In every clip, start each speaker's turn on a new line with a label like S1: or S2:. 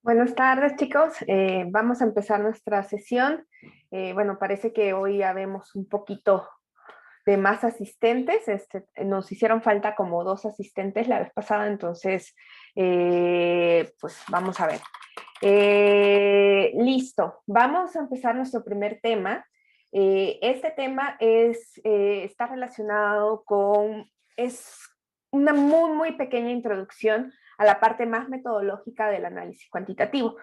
S1: Buenas tardes, chicos. Vamos a empezar nuestra sesión. Bueno, parece que hoy ya vemos un poquito de más asistentes. Nos hicieron falta como 2 asistentes la vez pasada, entonces, pues vamos a ver. Listo. Vamos a empezar nuestro primer tema. Este tema está relacionado es una muy pequeña introducción a la parte más metodológica del análisis cuantitativo.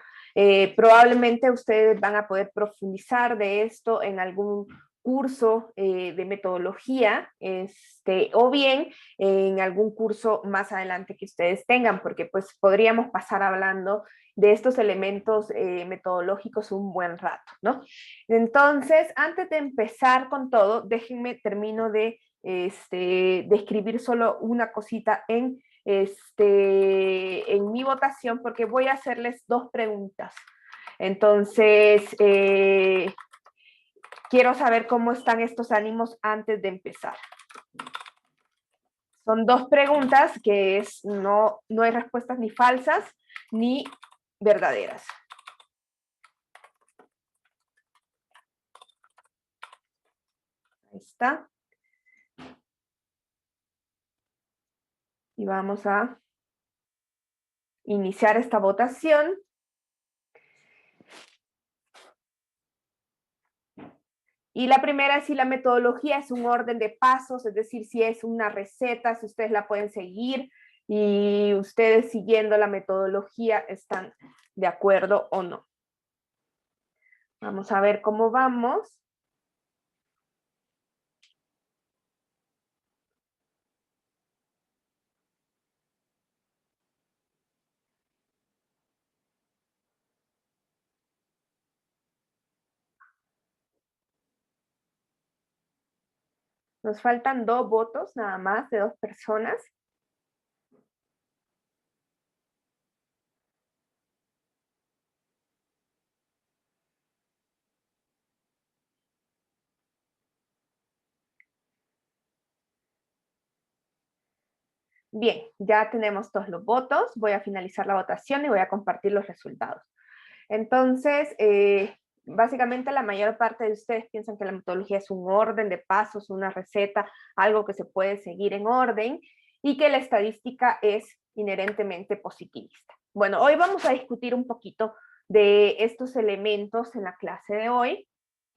S1: Probablemente ustedes van a poder profundizar de esto en algún curso de metodología, o bien en algún curso más adelante que ustedes tengan, porque pues podríamos pasar hablando de estos elementos metodológicos un buen rato, ¿no? Entonces, antes de empezar con todo, déjenme termino de escribir solo una cosita en mi votación, porque voy a hacerles 2 preguntas. Entonces, quiero saber cómo están estos ánimos antes de empezar. Son 2 preguntas que no hay respuestas ni falsas ni verdaderas. Ahí está. Y vamos a iniciar esta votación. Y la primera es si la metodología es un orden de pasos, es decir, si es una receta, si ustedes la pueden seguir y ustedes siguiendo la metodología están de acuerdo o no. Vamos a ver cómo vamos. Nos faltan 2 votos nada más de 2 personas. Bien, ya tenemos todos los votos. Voy a finalizar la votación y voy a compartir los resultados. Entonces, básicamente la mayor parte de ustedes piensan que la metodología es un orden de pasos, una receta, algo que se puede seguir en orden y que la estadística es inherentemente positivista. Bueno, hoy vamos a discutir un poquito de estos elementos en la clase de hoy.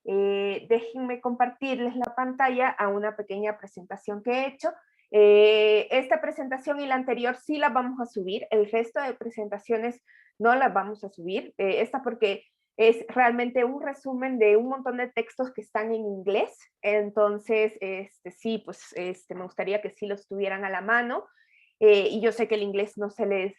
S1: Déjenme compartirles la pantalla a una pequeña presentación que he hecho. Esta presentación y la anterior sí las vamos a subir, el resto de presentaciones no las vamos a subir, esta porque es realmente un resumen de un montón de textos que están en inglés, entonces sí, pues me gustaría que sí los tuvieran a la mano, y yo sé que el inglés no se les,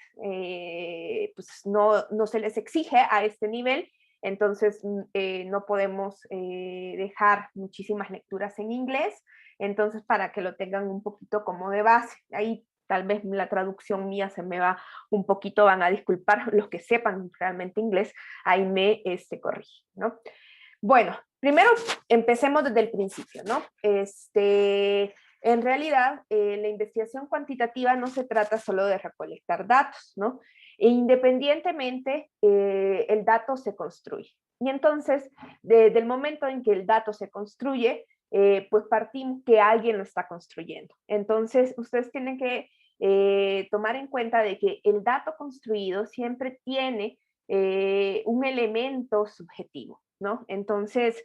S1: pues no se les exige a este nivel, entonces no podemos dejar muchísimas lecturas en inglés, entonces para que lo tengan un poquito como de base. Ahí tal vez la traducción mía se me va un poquito, van a disculpar los que sepan realmente inglés, ahí me corrigen, ¿no? Bueno, primero empecemos desde el principio, ¿no? En realidad, la investigación cuantitativa no se trata solo de recolectar datos, ¿no? E independientemente, el dato se construye. Y entonces, desde el momento en que el dato se construye, pues partimos que alguien lo está construyendo. Entonces, ustedes tienen que tomar en cuenta de que el dato construido siempre tiene un elemento subjetivo, ¿no? Entonces,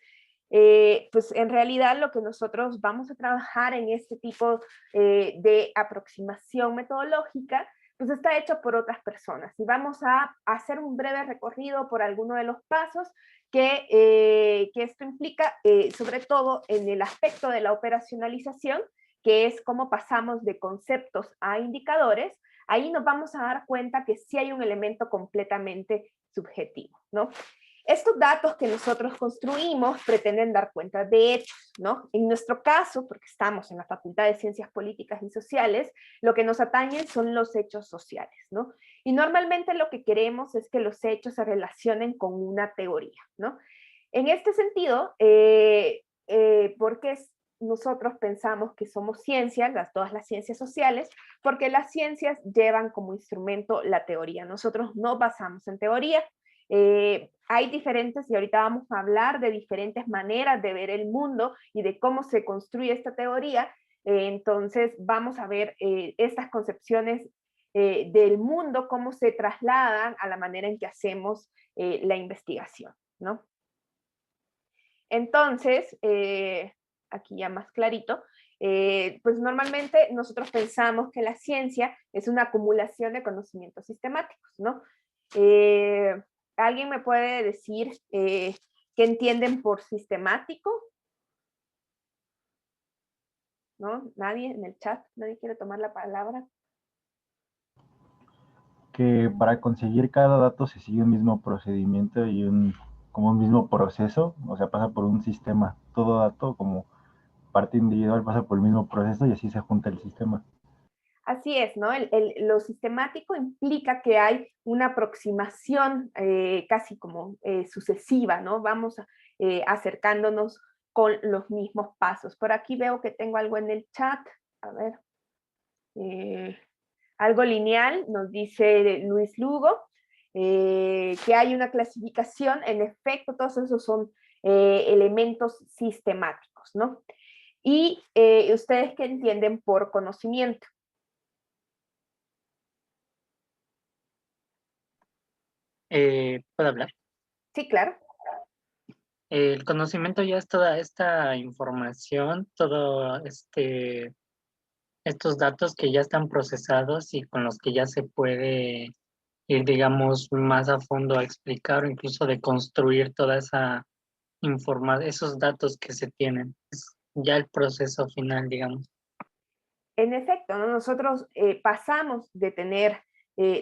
S1: pues en realidad lo que nosotros vamos a trabajar en este tipo de aproximación metodológica, pues está hecho por otras personas. Y vamos a hacer un breve recorrido por alguno de los pasos que esto implica, sobre todo en el aspecto de la operacionalización, que es cómo pasamos de conceptos a indicadores. Ahí nos vamos a dar cuenta que sí hay un elemento completamente subjetivo, ¿no? Estos datos que nosotros construimos pretenden dar cuenta de hechos, ¿no? En nuestro caso, porque estamos en la Facultad de Ciencias Políticas y Sociales, lo que nos atañen son los hechos sociales, ¿no? Y normalmente lo que queremos es que los hechos se relacionen con una teoría, ¿no? En este sentido, porque nosotros pensamos que somos ciencias, todas las ciencias sociales, porque las ciencias llevan como instrumento la teoría. Nosotros no basamos en teoría. Hay diferentes, y ahorita vamos a hablar de diferentes maneras de ver el mundo y de cómo se construye esta teoría. Entonces vamos a ver estas concepciones del mundo, cómo se trasladan a la manera en que hacemos la investigación, ¿no? Entonces, aquí ya más clarito, pues normalmente nosotros pensamos que la ciencia es una acumulación de conocimientos sistemáticos, ¿no? ¿Alguien me puede decir qué entienden por sistemático? ¿No? ¿Nadie en el chat? ¿Nadie quiere tomar la palabra?
S2: Que para conseguir cada dato se sigue un mismo procedimiento y como un mismo proceso, o sea, pasa por un sistema. Todo dato como parte individual pasa por el mismo proceso y así se junta el sistema.
S1: Así es, ¿no? Lo sistemático implica que hay una aproximación casi como sucesiva, ¿no? Vamos acercándonos con los mismos pasos. Por aquí veo que tengo algo en el chat. A ver. Algo lineal, nos dice Luis Lugo, que hay una clasificación. En efecto, todos esos son elementos sistemáticos, ¿no? Y ustedes qué entienden por conocimiento.
S3: ¿Puedo hablar?
S1: Sí, claro.
S3: El conocimiento ya es toda esta información, todo estos datos que ya están procesados y con los que ya se puede ir, digamos, más a fondo a explicar o incluso de construir toda esa información, esos datos que se tienen. Es ya el proceso final, digamos.
S1: En efecto, ¿no? Nosotros pasamos de tener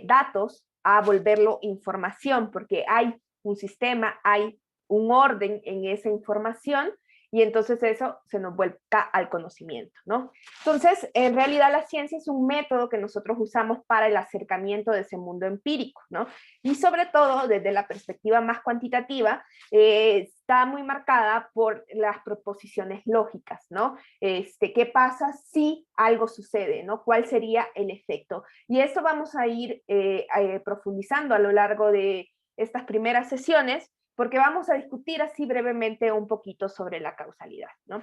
S1: datos a volverlo información, porque hay un sistema, hay un orden en esa información, y entonces eso se nos vuelca al conocimiento, ¿no? Entonces, en realidad la ciencia es un método que nosotros usamos para el acercamiento de ese mundo empírico, ¿no? Y sobre todo, desde la perspectiva más cuantitativa, está muy marcada por las proposiciones lógicas, ¿no? ¿Qué pasa si algo sucede, ¿no? ¿Cuál sería el efecto? Y esto vamos a ir profundizando a lo largo de estas primeras sesiones, porque vamos a discutir así brevemente un poquito sobre la causalidad, ¿no?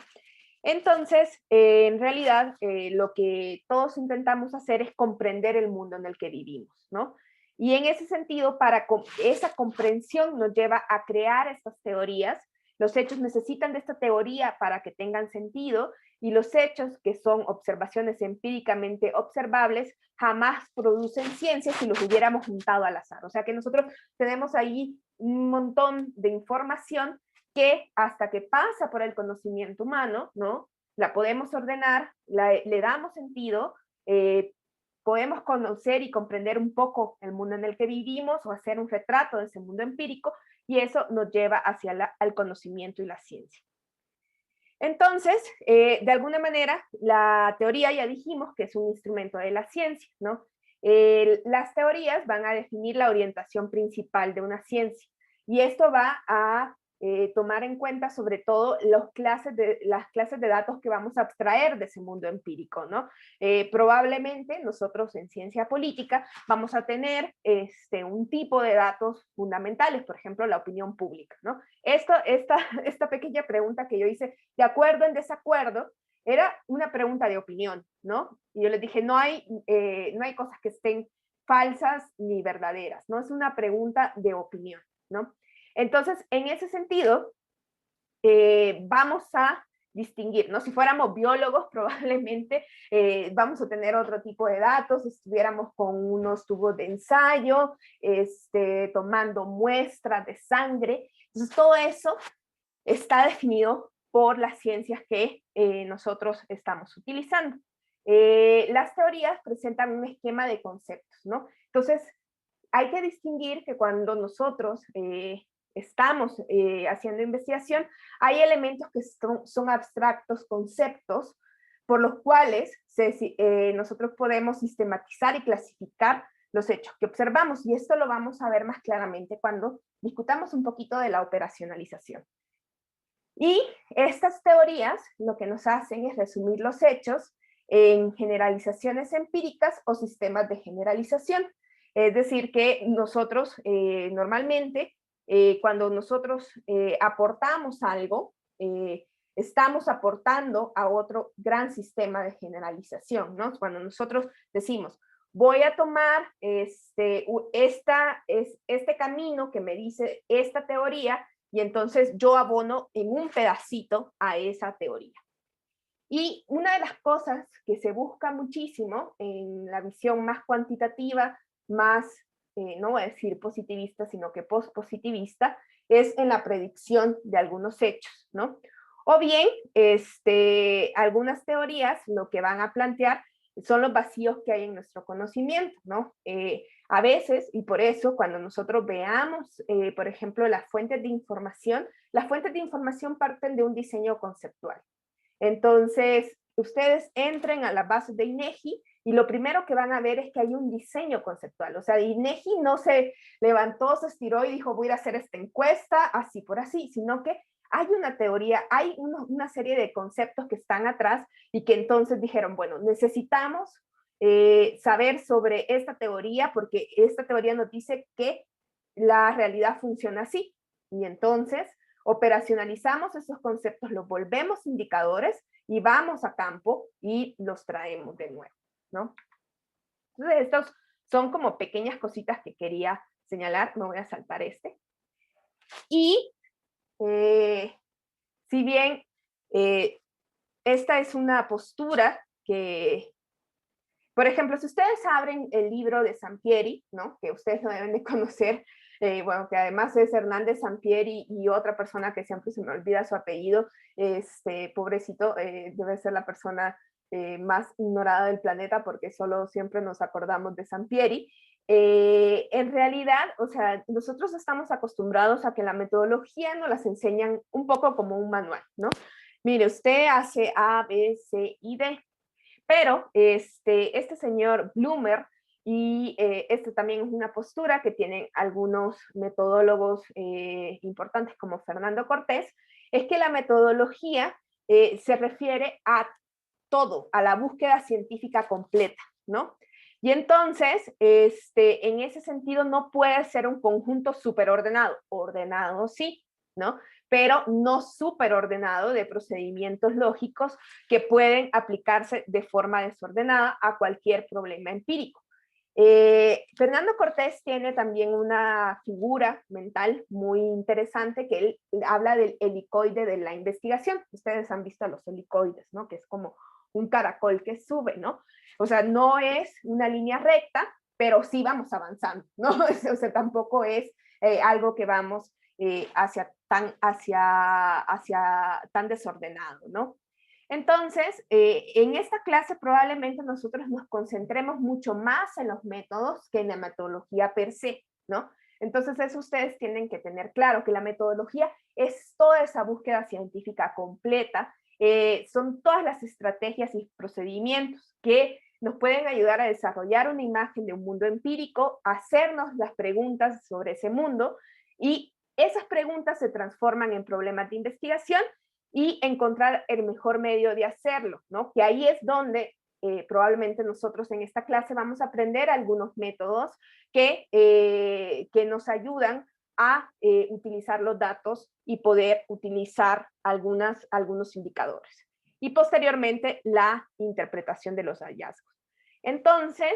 S1: Entonces, en realidad, lo que todos intentamos hacer es comprender el mundo en el que vivimos, ¿no? Y en ese sentido, esa comprensión nos lleva a crear estas teorías. Los hechos necesitan de esta teoría para que tengan sentido, y los hechos, que son observaciones empíricamente observables, jamás producen ciencia si los hubiéramos juntado al azar. O sea que nosotros tenemos ahí un montón de información que hasta que pasa por el conocimiento humano, ¿no? La podemos ordenar, le damos sentido, podemos conocer y comprender un poco el mundo en el que vivimos o hacer un retrato de ese mundo empírico, y eso nos lleva hacia al conocimiento y la ciencia. Entonces, de alguna manera, la teoría ya dijimos que es un instrumento de la ciencia, ¿no? Las teorías van a definir la orientación principal de una ciencia, y esto va a tomar en cuenta sobre todo las clases de datos que vamos a abstraer de ese mundo empírico, ¿no? Probablemente nosotros en ciencia política vamos a tener un tipo de datos fundamentales, por ejemplo, la opinión pública, ¿no? Esta pequeña pregunta que yo hice, de acuerdo en desacuerdo, era una pregunta de opinión, ¿no? Y yo les dije, no hay cosas que estén falsas ni verdaderas, ¿no? Es una pregunta de opinión, ¿no? Entonces, en ese sentido, vamos a distinguir, ¿no? Si fuéramos biólogos, probablemente vamos a tener otro tipo de datos, si estuviéramos con unos tubos de ensayo, tomando muestras de sangre. Entonces, todo eso está definido por las ciencias que nosotros estamos utilizando. Las teorías presentan un esquema de conceptos, ¿no? Entonces, hay que distinguir que cuando nosotros estamos haciendo investigación, hay elementos que son abstractos, conceptos, por los cuales nosotros podemos sistematizar y clasificar los hechos que observamos, y esto lo vamos a ver más claramente cuando discutamos un poquito de la operacionalización. Y estas teorías lo que nos hacen es resumir los hechos en generalizaciones empíricas o sistemas de generalización. Es decir, que nosotros normalmente, cuando nosotros aportamos algo, estamos aportando a otro gran sistema de generalización, ¿no? Cuando nosotros decimos, voy a tomar este camino que me dice esta teoría, y entonces yo abono en un pedacito a esa teoría. Y una de las cosas que se busca muchísimo en la visión más cuantitativa, más, no voy a decir positivista, sino que post-positivista, es en la predicción de algunos hechos, ¿no? O bien, algunas teorías lo que van a plantear son los vacíos que hay en nuestro conocimiento, ¿no? A veces, y por eso cuando nosotros veamos, por ejemplo, las fuentes de información parten de un diseño conceptual. Entonces, ustedes entren a las bases de INEGI y lo primero que van a ver es que hay un diseño conceptual. O sea, INEGI no se levantó, se estiró y dijo, voy a hacer esta encuesta así por así, sino que hay una teoría, hay una serie de conceptos que están atrás y que entonces dijeron, bueno, necesitamos saber sobre esta teoría porque esta teoría nos dice que la realidad funciona así. Y entonces operacionalizamos esos conceptos, los volvemos indicadores y vamos a campo y los traemos de nuevo, ¿no? Entonces estos son como pequeñas cositas que quería señalar, me voy a saltar este. Y si bien esta es una postura que, por ejemplo, si ustedes abren el libro de Sampieri, ¿no? Que ustedes lo deben de conocer, bueno, que además es Hernández Sampieri y otra persona que siempre se me olvida su apellido, pobrecito, debe ser la persona más ignorada del planeta porque solo siempre nos acordamos de Sampieri. En realidad, o sea, nosotros estamos acostumbrados a que la metodología nos las enseñan un poco como un manual, ¿no? Mire, usted hace A, B, C y D, pero este señor Blumer, y también es una postura que tienen algunos metodólogos importantes como Fernando Cortés, es que la metodología se refiere a todo, a la búsqueda científica completa, ¿no? Y entonces, en ese sentido, no puede ser un conjunto superordenado. Ordenado sí, ¿no? Pero no superordenado de procedimientos lógicos que pueden aplicarse de forma desordenada a cualquier problema empírico. Fernando Cortés tiene también una figura mental muy interesante que él habla del helicoide de la investigación. Ustedes han visto los helicoides, ¿no? Que es como un caracol que sube, ¿no? O sea, no es una línea recta, pero sí vamos avanzando, ¿no? O sea, tampoco es algo que vamos hacia tan desordenado, ¿no? Entonces, en esta clase probablemente nosotros nos concentremos mucho más en los métodos que en la metodología per se, ¿no? Entonces, eso ustedes tienen que tener claro, que la metodología es toda esa búsqueda científica completa, son todas las estrategias y procedimientos que nos pueden ayudar a desarrollar una imagen de un mundo empírico, hacernos las preguntas sobre ese mundo, y esas preguntas se transforman en problemas de investigación y encontrar el mejor medio de hacerlo, ¿no? Que ahí es donde probablemente nosotros en esta clase vamos a aprender algunos métodos que nos ayudan a utilizar los datos y poder utilizar algunos indicadores. Y posteriormente la interpretación de los hallazgos. Entonces,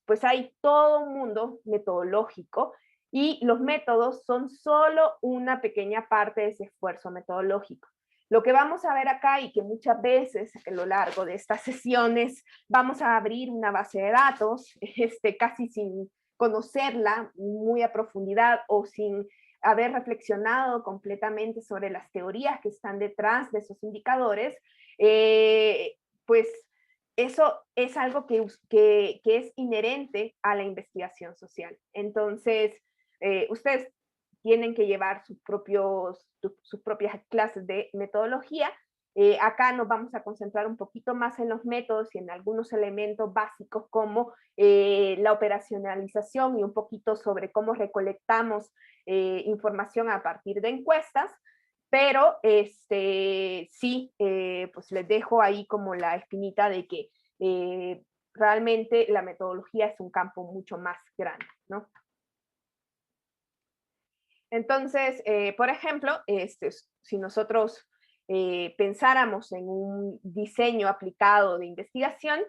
S1: pues hay todo un mundo metodológico y los métodos son solo una pequeña parte de ese esfuerzo metodológico. Lo que vamos a ver acá, y que muchas veces a lo largo de estas sesiones vamos a abrir una base de datos, casi sin conocerla muy a profundidad o sin haber reflexionado completamente sobre las teorías que están detrás de esos indicadores, pues eso es algo que es inherente a la investigación social. Entonces, ustedes tienen que llevar sus propias clases de metodología. Acá nos vamos a concentrar un poquito más en los métodos y en algunos elementos básicos como la operacionalización y un poquito sobre cómo recolectamos información a partir de encuestas, pero sí, pues les dejo ahí como la espinita de que realmente la metodología es un campo mucho más grande, ¿no? Entonces, por ejemplo, si nosotros pensáramos en un diseño aplicado de investigación,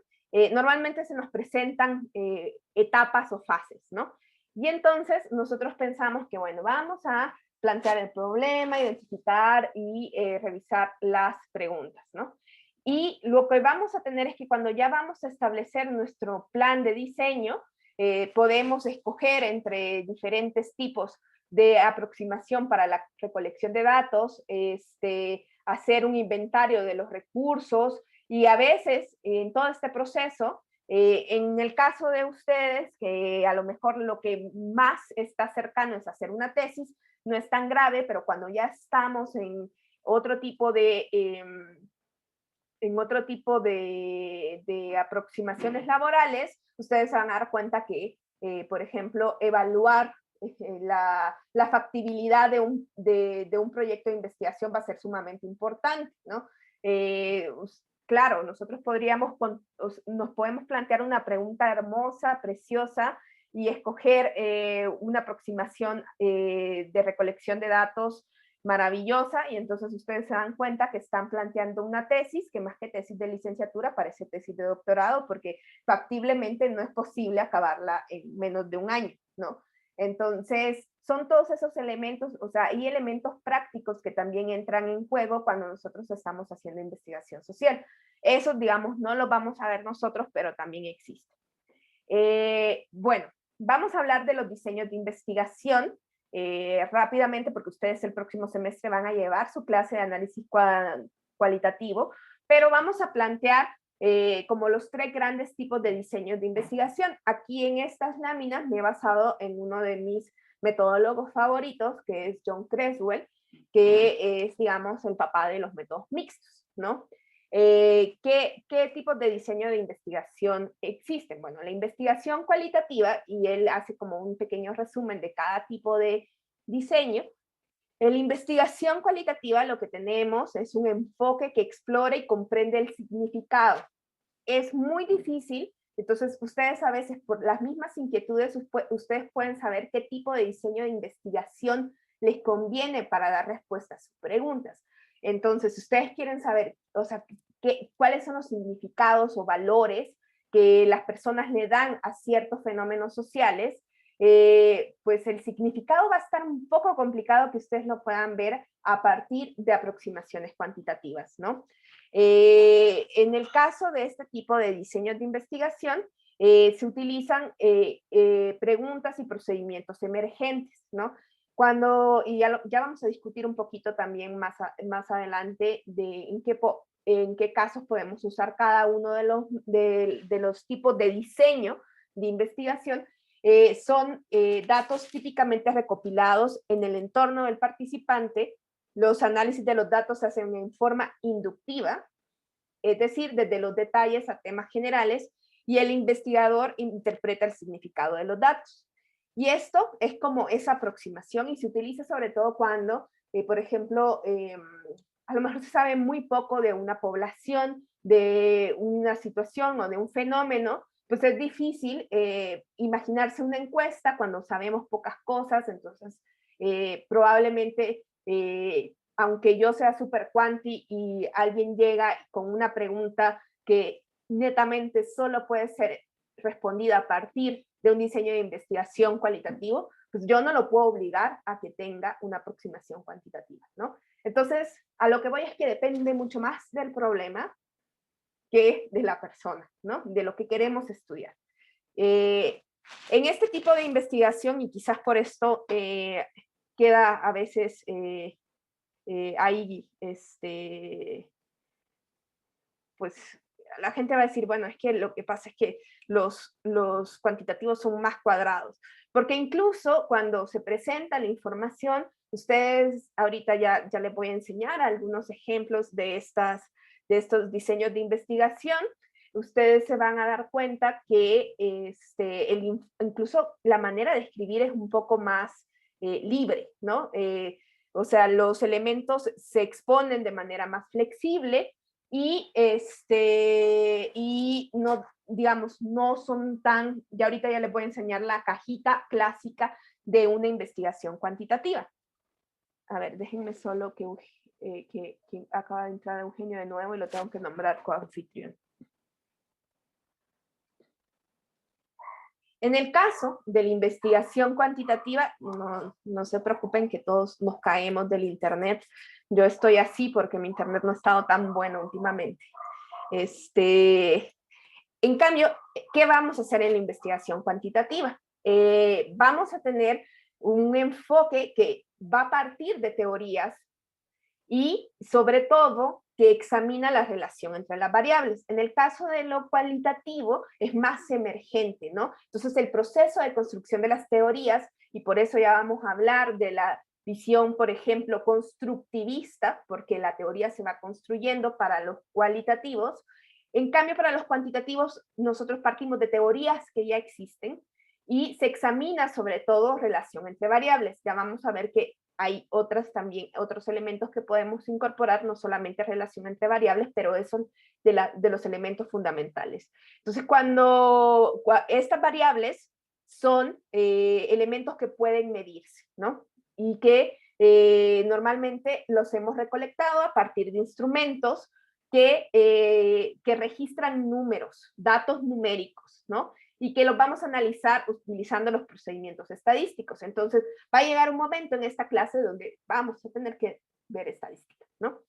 S1: normalmente se nos presentan etapas o fases, ¿no? Y entonces nosotros pensamos que, bueno, vamos a plantear el problema, identificar y revisar las preguntas, ¿no? Y lo que vamos a tener es que cuando ya vamos a establecer nuestro plan de diseño, podemos escoger entre diferentes tipos de aproximación para la recolección de datos, hacer un inventario de los recursos y a veces en todo este proceso, en el caso de ustedes, que a lo mejor lo que más está cercano es hacer una tesis, no es tan grave, pero cuando ya estamos en otro tipo de aproximaciones laborales, ustedes se van a dar cuenta que, por ejemplo, evaluar la factibilidad de un proyecto de investigación va a ser sumamente importante, ¿no? Claro, nosotros nos podemos plantear una pregunta hermosa, preciosa, y escoger una aproximación de recolección de datos maravillosa, y entonces ustedes se dan cuenta que están planteando una tesis, que más que tesis de licenciatura parece tesis de doctorado, porque factiblemente no es posible acabarla en menos de un año, ¿no? Entonces, son todos esos elementos, o sea, hay elementos prácticos que también entran en juego cuando nosotros estamos haciendo investigación social. Eso, digamos, no lo vamos a ver nosotros, pero también existe. Bueno, vamos a hablar de los diseños de investigación rápidamente, porque ustedes el próximo semestre van a llevar su clase de análisis cualitativo, pero vamos a plantear como los 3 grandes tipos de diseños de investigación. Aquí en estas láminas me he basado en uno de mis metodólogos favoritos, que es John Creswell, que es, digamos, el papá de los métodos mixtos, ¿no? ¿Qué tipos de diseño de investigación existen? Bueno, la investigación cualitativa, y él hace como un pequeño resumen de cada tipo de diseño. En la investigación cualitativa lo que tenemos es un enfoque que explora y comprende el significado. Es muy difícil, entonces ustedes a veces por las mismas inquietudes, ustedes pueden saber qué tipo de diseño de investigación les conviene para dar respuesta a sus preguntas. Entonces, si ustedes quieren saber, o sea, cuáles son los significados o valores que las personas le dan a ciertos fenómenos sociales, pues el significado va a estar un poco complicado que ustedes lo puedan ver a partir de aproximaciones cuantitativas, ¿no? En el caso de este tipo de diseños de investigación, se utilizan preguntas y procedimientos emergentes, ¿no? Y ya vamos a discutir un poquito también más adelante de en qué casos podemos usar cada uno de los tipos de diseño de investigación. Son datos típicamente recopilados en el entorno del participante. Los análisis de los datos se hacen en forma inductiva, es decir, desde los detalles a temas generales, y el investigador interpreta el significado de los datos. Y esto es como esa aproximación, y se utiliza sobre todo cuando, por ejemplo, a lo mejor se sabe muy poco de una población, de una situación o de un fenómeno, pues es difícil imaginarse una encuesta cuando sabemos pocas cosas. Entonces probablemente, aunque yo sea super cuanti y alguien llega con una pregunta que netamente solo puede ser respondida a partir de un diseño de investigación cualitativo, pues yo no lo puedo obligar a que tenga una aproximación cuantitativa, ¿no? Entonces, a lo que voy es que depende mucho más del problema que de la persona, ¿no? De lo que queremos estudiar. En este tipo de investigación, y quizás por esto queda a veces ahí, pues la gente va a decir, bueno, es que lo que pasa es que los cuantitativos son más cuadrados, porque incluso cuando se presenta la información, ustedes ahorita ya les voy a enseñar algunos ejemplos de estos diseños de investigación. Ustedes se van a dar cuenta que incluso la manera de escribir es un poco más libre, ¿no? O sea, los elementos se exponen de manera más flexible y, y no, digamos, no son tan, ya ahorita ya les voy a enseñar la cajita clásica de una investigación cuantitativa. A ver, déjenme solo que acaba de entrar Eugenio de nuevo y lo tengo que nombrar coanfitrión. En el caso de la investigación cuantitativa, no se preocupen que todos nos caemos del internet. Yo estoy así porque mi internet no ha estado tan bueno últimamente. En cambio, ¿qué vamos a hacer en la investigación cuantitativa? Vamos a tener un enfoque que va a partir de teorías y sobre todo que examina la relación entre las variables. En el caso de lo cualitativo es más emergente, ¿no? Entonces el proceso de construcción de las teorías, y por eso ya vamos a hablar de la visión, por ejemplo, constructivista, porque la teoría se va construyendo para los cualitativos. En cambio, para los cuantitativos, nosotros partimos de teorías que ya existen y se examina sobre todo relación entre variables. Ya vamos a ver que hay otros elementos que podemos incorporar, no solamente relación entre variables, pero eso de los elementos fundamentales. Entonces, cuando estas variables son elementos que pueden medirse, ¿no? Y que normalmente los hemos recolectado a partir de instrumentos que registran números, datos numéricos, ¿no? Y que los vamos a analizar utilizando los procedimientos estadísticos. Entonces, va a llegar un momento en esta clase donde vamos a tener que ver estadística, ¿no?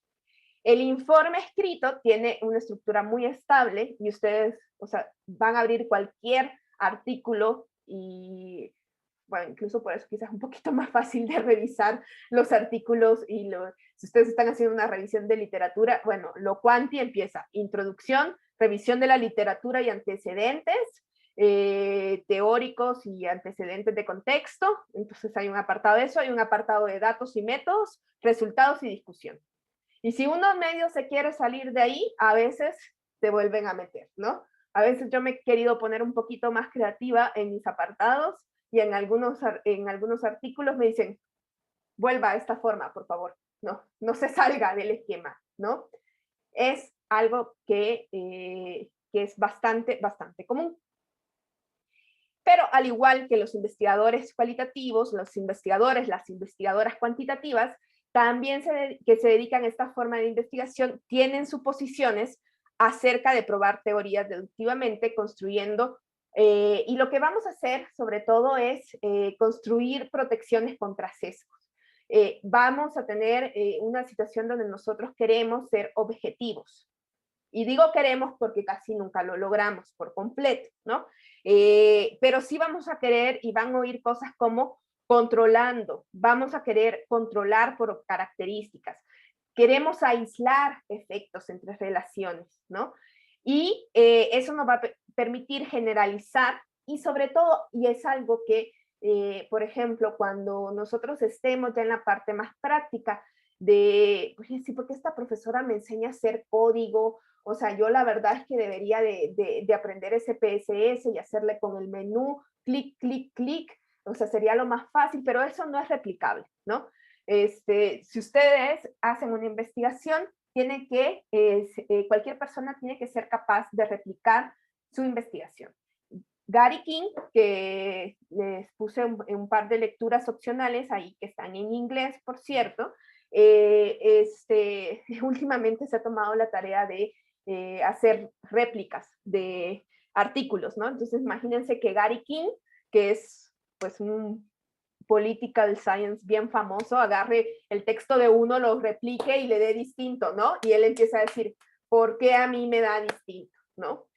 S1: El informe escrito tiene una estructura muy estable y ustedes, o sea, van a abrir cualquier artículo y, bueno, incluso por eso quizás es un poquito más fácil de revisar los artículos y si ustedes están haciendo una revisión de literatura, bueno, lo cuanti empieza introducción, revisión de la literatura y antecedentes, teóricos y antecedentes de contexto. Entonces hay un apartado de eso, hay un apartado de datos y métodos, resultados y discusión. Y si uno medio se quiere salir de ahí, a veces te vuelven a meter, ¿no? A veces yo me he querido poner un poquito más creativa en mis apartados y en algunos artículos me dicen, vuelva a esta forma, por favor, no se salga del esquema, ¿no? Es algo que es bastante común. Pero al igual que los investigadores cualitativos, las investigadoras cuantitativas, también que se dedican a esta forma de investigación, tienen suposiciones acerca de probar teorías deductivamente, construyendo, y lo que vamos a hacer sobre todo es construir protecciones contra sesgos. Vamos a tener una situación donde nosotros queremos ser objetivos. Y digo queremos porque casi nunca lo logramos por completo, ¿no? Pero sí vamos a querer y van a oír cosas como controlando, vamos a querer controlar por características, queremos aislar efectos entre relaciones, ¿no? Y eso nos va a permitir generalizar y sobre todo, y es algo que, por ejemplo, cuando nosotros estemos ya en la parte más práctica de, oye, sí, porque esta profesora me enseña a hacer código, o sea, yo la verdad es que debería de aprender ese PSS y hacerle con el menú, clic, clic, clic, o sea, sería lo más fácil, pero eso no es replicable, ¿no? Si ustedes hacen una investigación, cualquier persona tiene que ser capaz de replicar su investigación. Gary King, que les puse un par de lecturas opcionales ahí, que están en inglés, por cierto, últimamente se ha tomado la tarea de hacer réplicas de artículos, ¿no? Entonces imagínense que Gary King, que es pues un political science bien famoso, agarre el texto de uno, lo replique y le dé distinto, ¿no? Y él empieza a decir, ¿por qué a mí me da distinto, ¿no?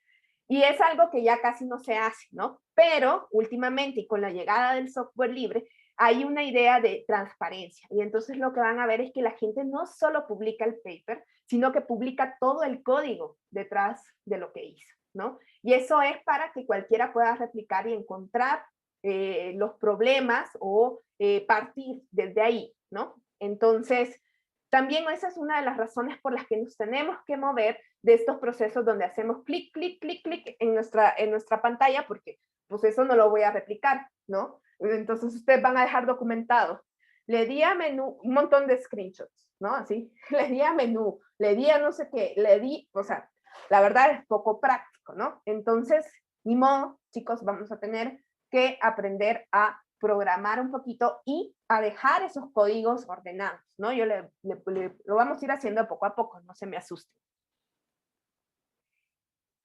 S1: Y es algo que ya casi no se hace, ¿no? Pero últimamente y con la llegada del software libre, hay una idea de transparencia. Y entonces lo que van a ver es que la gente no solo publica el paper, sino que publica todo el código detrás de lo que hizo, ¿no? Y eso es para que cualquiera pueda replicar y encontrar los problemas o partir desde ahí, ¿no? Entonces, también esa es una de las razones por las que nos tenemos que mover de estos procesos donde hacemos clic, clic, clic, clic en nuestra pantalla, porque pues eso no lo voy a replicar, ¿no? Entonces ustedes van a dejar documentado. le di a menú, un montón de screenshots, ¿no? Así, le di a menú, le di a no sé qué, le di, o sea, la verdad es poco práctico, ¿no? Entonces, ni modo, chicos, vamos a tener que aprender a programar un poquito y a dejar esos códigos ordenados, ¿no? Lo vamos a ir haciendo poco a poco, no se me asusten.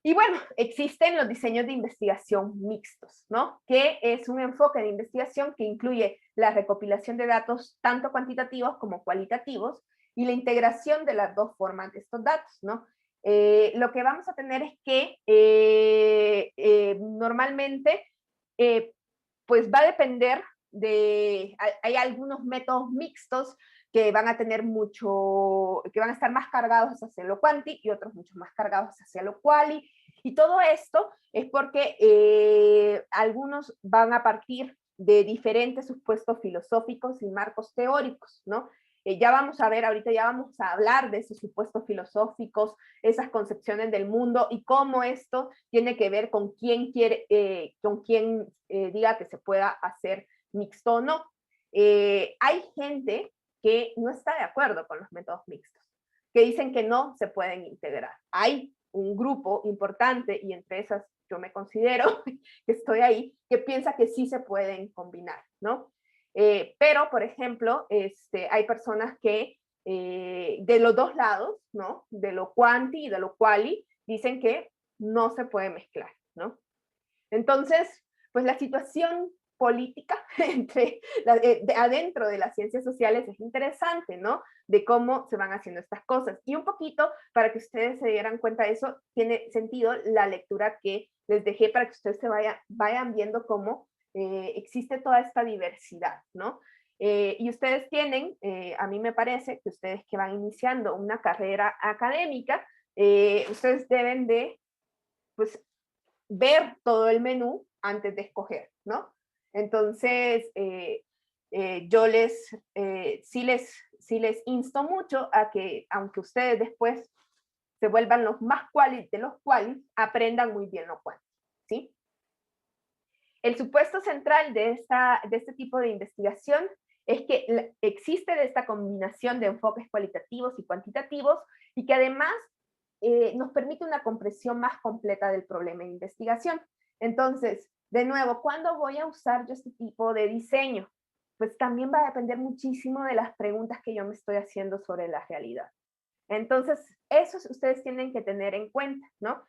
S1: Y bueno, existen los diseños de investigación mixtos, ¿no? Que es un enfoque de investigación que incluye la recopilación de datos tanto cuantitativos como cualitativos y la integración de las dos formas de estos datos, ¿no? Lo que vamos a tener es que normalmente pues va a depender hay algunos métodos mixtos que van a tener que van a estar más cargados hacia lo cuanti y otros mucho más cargados hacia lo quali. Y todo esto es porque algunos van a partir de diferentes supuestos filosóficos y marcos teóricos, ¿no? Ya vamos a ver, ahorita ya vamos a hablar de esos supuestos filosóficos, esas concepciones del mundo y cómo esto tiene que ver con quién diga que se pueda hacer mixto o no. Hay gente que no está de acuerdo con los métodos mixtos, que dicen que no se pueden integrar. Hay un grupo importante, y entre esas yo me considero que estoy ahí, que piensa que sí se pueden combinar, ¿no? Pero, por ejemplo, hay personas que de los dos lados, ¿no? De lo quanti y de lo quali, dicen que no se puede mezclar, ¿no? Entonces, pues la situación política adentro de las ciencias sociales es interesante, ¿no? De cómo se van haciendo estas cosas. Y un poquito, para que ustedes se dieran cuenta de eso, tiene sentido la lectura que les dejé para que ustedes vayan viendo cómo existe toda esta diversidad, ¿no? Y ustedes tienen, a mí me parece que ustedes que van iniciando una carrera académica, ustedes deben de, pues, ver todo el menú antes de escoger, ¿no? Entonces, yo sí les insto mucho a que, aunque ustedes después se vuelvan los más qualis de los qualis, aprendan muy bien lo cual, ¿sí? El supuesto central de este tipo de investigación es que existe esta combinación de enfoques cualitativos y cuantitativos y que además nos permite una comprensión más completa del problema de investigación. Entonces, de nuevo, ¿cuándo voy a usar yo este tipo de diseño? Pues también va a depender muchísimo de las preguntas que yo me estoy haciendo sobre la realidad. Entonces, eso ustedes tienen que tener en cuenta, ¿no?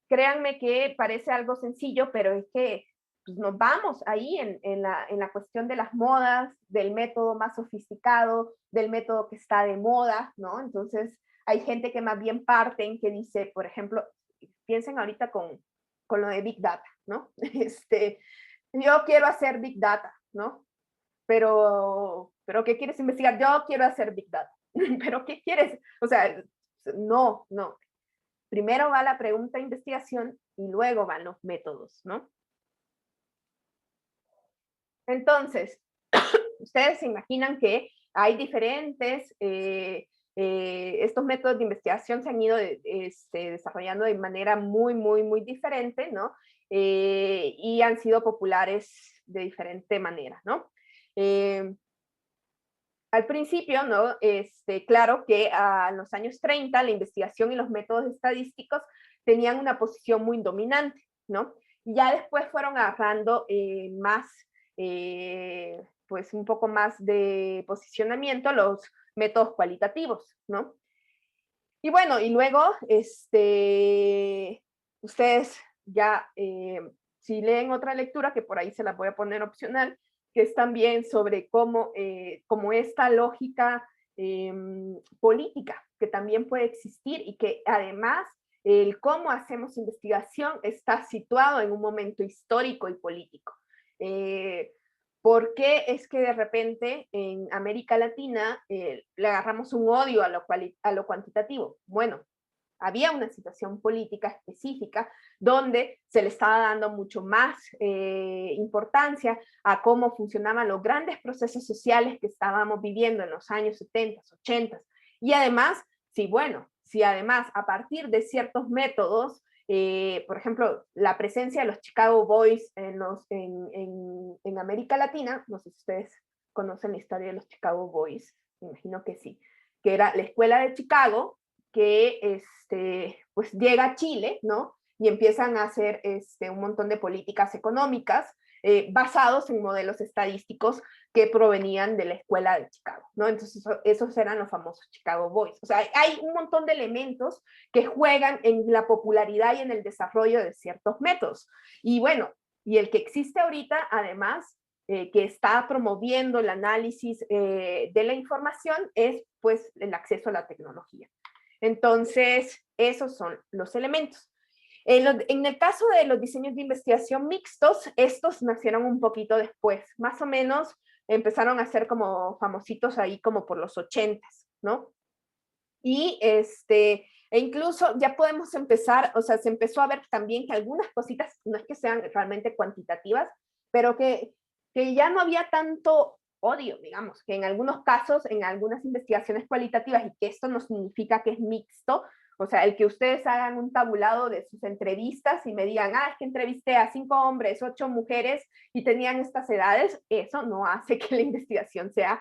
S1: Créanme que parece algo sencillo, pero es que pues, nos vamos ahí en la cuestión de las modas, del método más sofisticado, del método que está de moda, ¿no? Entonces, hay gente que más bien parten, que dice, por ejemplo, piensen ahorita con lo de Big Data, ¿no? Yo quiero hacer Big Data, ¿no? Pero ¿qué quieres investigar? Yo quiero hacer Big Data. ¿Pero qué quieres? O sea, no. Primero va la pregunta de investigación y luego van los métodos, ¿no? Entonces, ustedes se imaginan que hay diferentes, estos métodos de investigación se han ido desarrollando de manera muy diferente, ¿no? Y han sido populares de diferente manera, ¿no? Al principio, ¿no? Claro que a los años 30 la investigación y los métodos estadísticos tenían una posición muy dominante, ¿no? Y ya después fueron agarrando más, pues un poco más de posicionamiento los métodos cualitativos, ¿no? Y bueno, y luego, ustedes ya, si leen otra lectura, que por ahí se la voy a poner opcional, que es también sobre cómo esta lógica política que también puede existir y que además el cómo hacemos investigación está situado en un momento histórico y político. ¿Por qué es que de repente en América Latina le agarramos un odio a lo cuantitativo? Bueno, había una situación política específica donde se le estaba dando mucho más importancia a cómo funcionaban los grandes procesos sociales que estábamos viviendo en los años 70, 80. Y además, si además a partir de ciertos métodos, por ejemplo, la presencia de los Chicago Boys en América Latina, no sé si ustedes conocen la historia de los Chicago Boys, me imagino que sí, que era la escuela de Chicago que pues llega a Chile, ¿no? Y empiezan a hacer un montón de políticas económicas basados en modelos estadísticos que provenían de la escuela de Chicago, ¿no? Entonces esos eran los famosos Chicago Boys. O sea, hay un montón de elementos que juegan en la popularidad y en el desarrollo de ciertos métodos. Y bueno, y el que existe ahorita, además, que está promoviendo el análisis de la información es pues el acceso a la tecnología. Entonces, esos son los elementos. En el caso de los diseños de investigación mixtos, estos nacieron un poquito después, más o menos empezaron a ser como famositos ahí como por los 80s, ¿no? Y e incluso ya podemos empezar, o sea, se empezó a ver también que algunas cositas, no es que sean realmente cuantitativas, pero que ya no había tanto odio, digamos, que en algunos casos, en algunas investigaciones cualitativas, y que esto no significa que es mixto, o sea, el que ustedes hagan un tabulado de sus entrevistas y me digan, es que entrevisté a 5 hombres, 8 mujeres y tenían estas edades, eso no hace que la investigación sea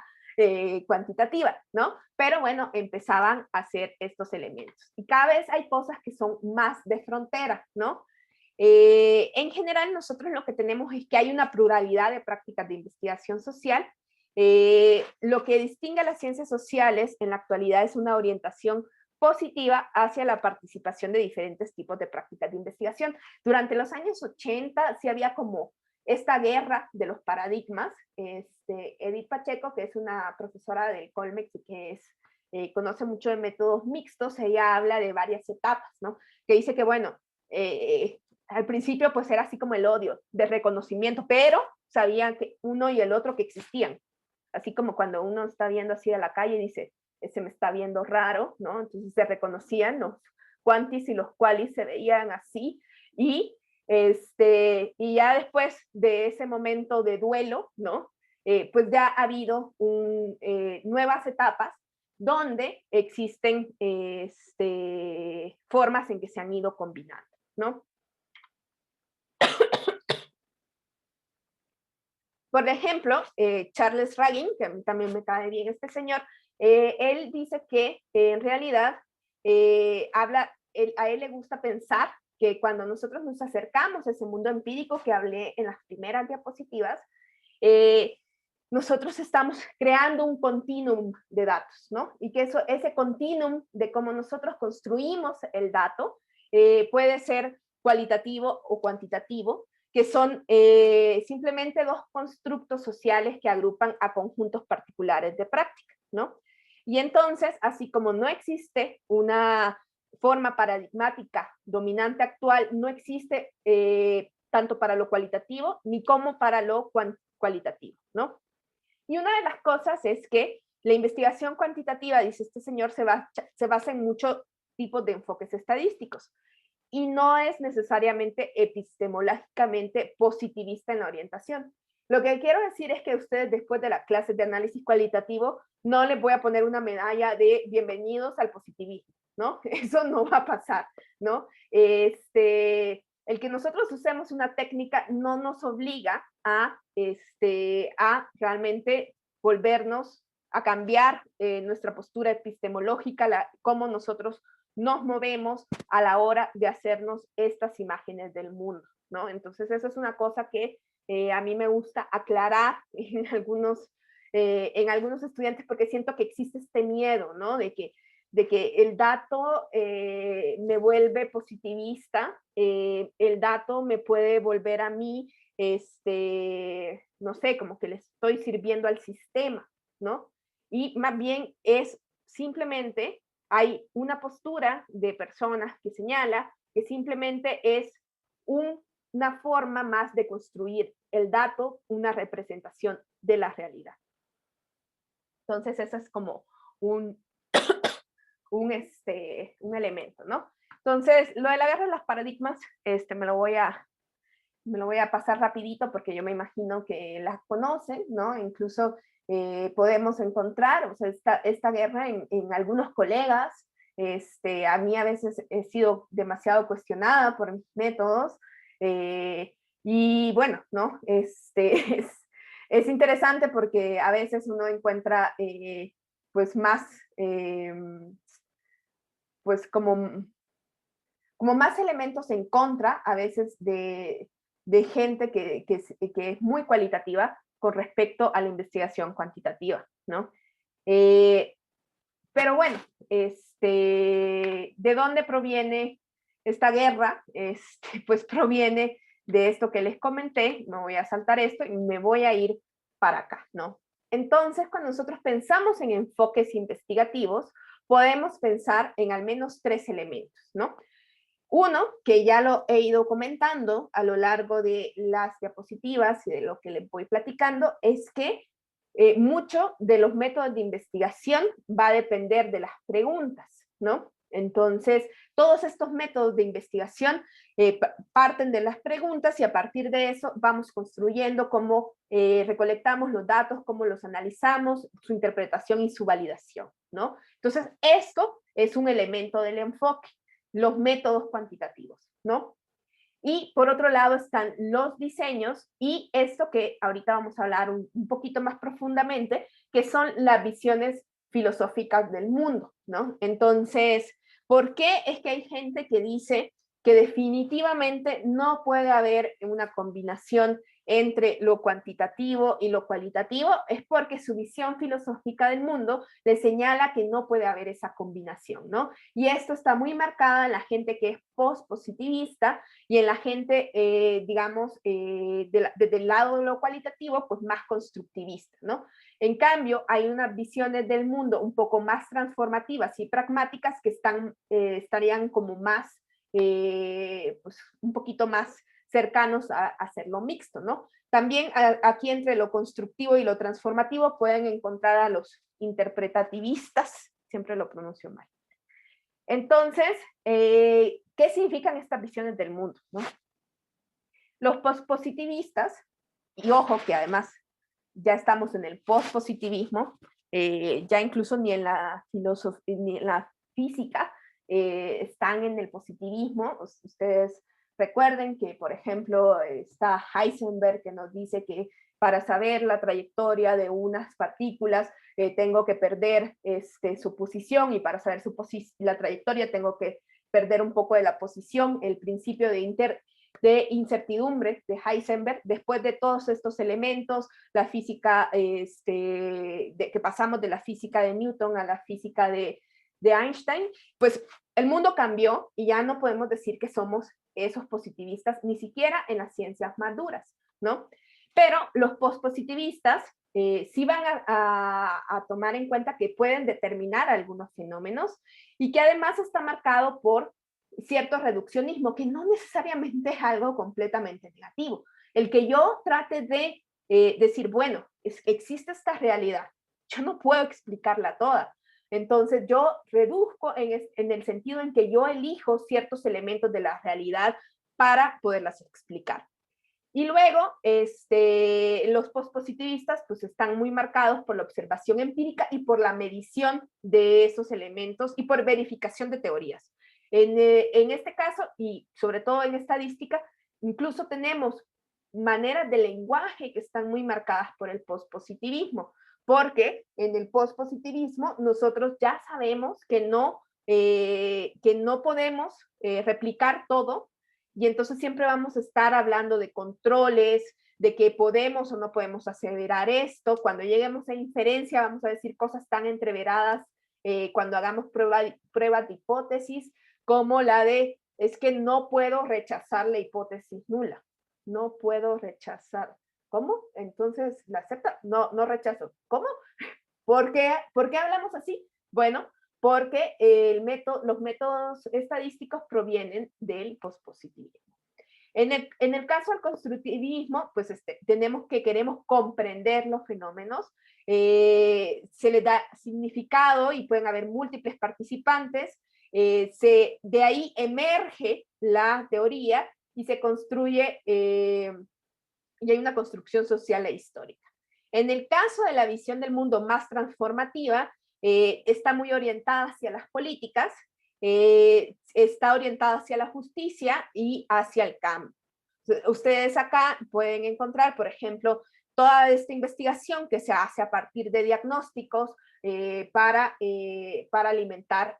S1: cuantitativa, ¿no? Pero bueno, empezaban a hacer estos elementos. Y cada vez hay cosas que son más de frontera, ¿no? En general, nosotros lo que tenemos es que hay una pluralidad de prácticas de investigación social. Lo que distingue a las ciencias sociales en la actualidad es una orientación positiva hacia la participación de diferentes tipos de prácticas de investigación. Durante los años 80 sí había como esta guerra de los paradigmas. Edith Pacheco, que es una profesora del Colmex y que conoce mucho de métodos mixtos, ella habla de varias etapas, ¿no? Que dice que, bueno, al principio pues era así como el odio de reconocimiento, pero sabían que uno y el otro que existían. Así como cuando uno está viendo así a la calle y dice, se me está viendo raro, ¿no? Entonces se reconocían los quantis y los qualis se veían así, y ya después de ese momento de duelo, ¿no? Pues ya ha habido nuevas etapas donde existen formas en que se han ido combinando, ¿no? Por ejemplo, Charles Ragging, que a mí también me cae bien este señor, él dice que en realidad a él le gusta pensar que cuando nosotros nos acercamos a ese mundo empírico que hablé en las primeras diapositivas, nosotros estamos creando un continuum de datos, ¿no? Y que ese continuum de cómo nosotros construimos el dato puede ser cualitativo o cuantitativo, que son simplemente dos constructos sociales que agrupan a conjuntos particulares de práctica, ¿no? Y entonces, así como no existe una forma paradigmática dominante actual, no existe tanto para lo cualitativo ni como para lo cualitativo, ¿no? Y una de las cosas es que la investigación cuantitativa, dice este señor, se basa en muchos tipos de enfoques estadísticos y no es necesariamente epistemológicamente positivista en la orientación. Lo que quiero decir es que ustedes después de las clases de análisis cualitativo no les voy a poner una medalla de bienvenidos al positivismo, ¿no? Eso no va a pasar, ¿no? El que nosotros usemos una técnica no nos obliga a realmente volvernos a cambiar nuestra postura epistemológica, cómo nosotros nos movemos a la hora de hacernos estas imágenes del mundo, ¿no? Entonces, eso es una cosa que a mí me gusta aclarar en algunos estudiantes, porque siento que existe este miedo, ¿no? De que el dato me vuelve positivista, el dato me puede volver a mí, no sé, como que le estoy sirviendo al sistema, ¿no? Y más bien es simplemente, hay una postura de personas que señala que simplemente es una forma más de construir el dato, una representación de la realidad. Entonces, eso es como un elemento, ¿no? Entonces, lo de la guerra de los paradigmas, me lo voy a pasar rapidito porque yo me imagino que las conocen, ¿no? Incluso podemos encontrar, o sea, esta guerra en algunos colegas. A mí a veces he sido demasiado cuestionada por mis métodos, y bueno, ¿no? es interesante porque a veces uno encuentra pues más, pues como más elementos en contra a veces de gente que es muy cualitativa con respecto a la investigación cuantitativa, ¿no? Pero bueno, ¿de dónde proviene esta guerra? Pues proviene de esto que les comenté. Me voy a saltar esto y me voy a ir para acá, ¿no? Entonces, cuando nosotros pensamos en enfoques investigativos, podemos pensar en al menos 3 elementos, ¿no? Uno, que ya lo he ido comentando a lo largo de las diapositivas y de lo que les voy platicando, es que mucho de los métodos de investigación va a depender de las preguntas, ¿no? Entonces, todos estos métodos de investigación parten de las preguntas y a partir de eso vamos construyendo cómo recolectamos los datos, cómo los analizamos, su interpretación y su validación, ¿no? Entonces, esto es un elemento del enfoque, los métodos cuantitativos, ¿no? Y por otro lado están los diseños y esto que ahorita vamos a hablar un poquito más profundamente, que son las visiones filosóficas del mundo, ¿no? Entonces, ¿por qué es que hay gente que dice que definitivamente no puede haber una combinación entre lo cuantitativo y lo cualitativo? Es porque su visión filosófica del mundo le señala que no puede haber esa combinación, ¿no? Y esto está muy marcada en la gente que es post-positivista y en la gente, digamos, desde el lado de lo cualitativo, pues más constructivista, ¿no? En cambio, hay unas visiones del mundo un poco más transformativas y pragmáticas que estarían como más, pues un poquito más cercanos a hacerlo mixto, ¿no? También aquí entre lo constructivo y lo transformativo pueden encontrar a los interpretativistas, siempre lo pronuncio mal. Entonces, ¿qué significan estas visiones del mundo, ¿no? Los pospositivistas, y ojo que además ya estamos en el pospositivismo, ya incluso ni en la filosofía, ni en la física están en el positivismo. Ustedes recuerden que, por ejemplo, está Heisenberg que nos dice que para saber la trayectoria de unas partículas tengo que perder su posición, y para saber la trayectoria tengo que perder un poco de la posición, el principio de incertidumbre de Heisenberg. Después de todos estos elementos, la física, que pasamos de la física de Newton a la física de Einstein, pues el mundo cambió y ya no podemos decir que somos esos positivistas, ni siquiera en las ciencias más duras, ¿no? Pero los pospositivistas sí van a tomar en cuenta que pueden determinar algunos fenómenos y que además está marcado por cierto reduccionismo, que no necesariamente es algo completamente negativo. El que yo trate de decir, bueno, existe esta realidad, yo no puedo explicarla toda. Entonces yo reduzco en el sentido en que yo elijo ciertos elementos de la realidad para poderlas explicar. Y luego, los pospositivistas pues están muy marcados por la observación empírica y por la medición de esos elementos y por verificación de teorías. En este caso, y sobre todo en estadística, incluso tenemos maneras de lenguaje que están muy marcadas por el pospositivismo, porque en el pospositivismo nosotros ya sabemos que no podemos replicar todo, y entonces siempre vamos a estar hablando de controles, de que podemos o no podemos aseverar esto. Cuando lleguemos a inferencia vamos a decir cosas tan entreveradas cuando hagamos pruebas de hipótesis, como la de, es que no puedo rechazar la hipótesis nula. No puedo rechazar. ¿Cómo? Entonces, ¿la acepta? No, no rechazo. ¿Cómo? ¿Por qué hablamos así? Bueno, porque los métodos estadísticos provienen del pospositivismo. En el caso del constructivismo, pues queremos comprender los fenómenos, se les da significado y pueden haber múltiples participantes, de ahí emerge la teoría y se construye, y hay una construcción social e histórica. En el caso de la visión del mundo más transformativa, está muy orientada hacia las políticas, está orientada hacia la justicia y hacia el cambio. Ustedes acá pueden encontrar, por ejemplo, toda esta investigación que se hace a partir de diagnósticos para alimentar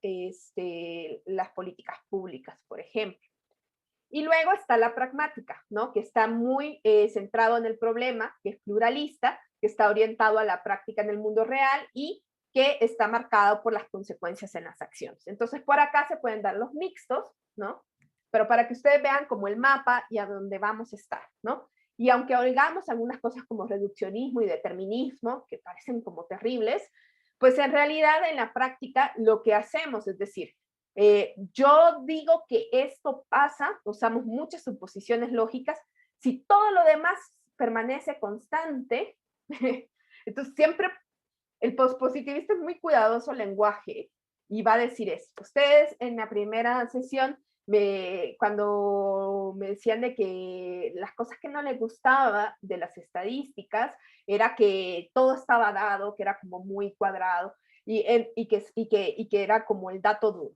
S1: las políticas públicas, por ejemplo. Y luego está la pragmática, ¿no? Que está muy centrado en el problema, que es pluralista, que está orientado a la práctica en el mundo real y que está marcado por las consecuencias en las acciones. Entonces, por acá se pueden dar los mixtos, ¿no? Pero para que ustedes vean como el mapa y a dónde vamos a estar, ¿no? Y aunque oigamos algunas cosas como reduccionismo y determinismo, que parecen como terribles, pues en realidad en la práctica lo que hacemos, es decir, yo digo que esto pasa, usamos muchas suposiciones lógicas, si todo lo demás permanece constante, entonces siempre el pospositivista es muy cuidadoso el lenguaje y va a decir esto. Ustedes en la primera sesión, cuando me decían de que las cosas que no les gustaba de las estadísticas era que todo estaba dado, que era como muy cuadrado y que era como el dato duro.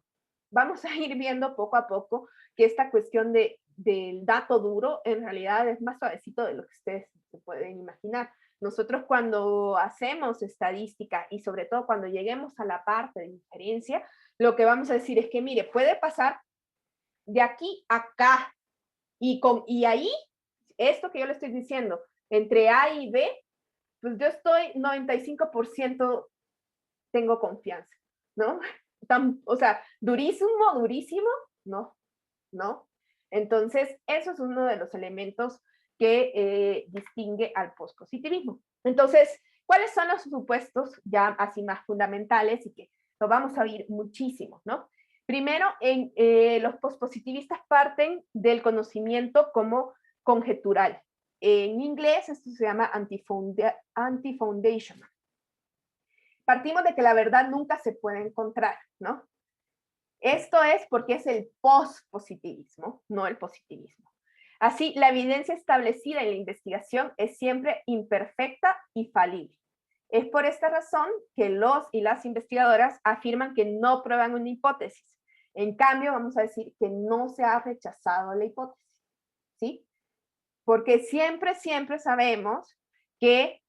S1: Vamos a ir viendo poco a poco que esta cuestión del dato duro en realidad es más suavecito de lo que ustedes se pueden imaginar. Nosotros cuando hacemos estadística y sobre todo cuando lleguemos a la parte de inferencia, lo que vamos a decir es que, mire, puede pasar de aquí a acá y ahí, esto que yo le estoy diciendo, entre A y B, pues yo estoy 95% tengo confianza, ¿no? O sea, durísimo, durísimo, no, ¿no? Entonces, eso es uno de los elementos que distingue al pospositivismo. Entonces, ¿cuáles son los supuestos ya así más fundamentales y que lo vamos a oír muchísimo, ¿no? Primero, los pospositivistas parten del conocimiento como conjetural. En inglés esto se llama anti-foundational. Partimos de que la verdad nunca se puede encontrar, ¿no? Esto es porque es el pospositivismo, no el positivismo. Así, la evidencia establecida en la investigación es siempre imperfecta y falible. Es por esta razón que los y las investigadoras afirman que no prueban una hipótesis. En cambio, vamos a decir que no se ha rechazado la hipótesis, ¿sí? Porque siempre, siempre sabemos que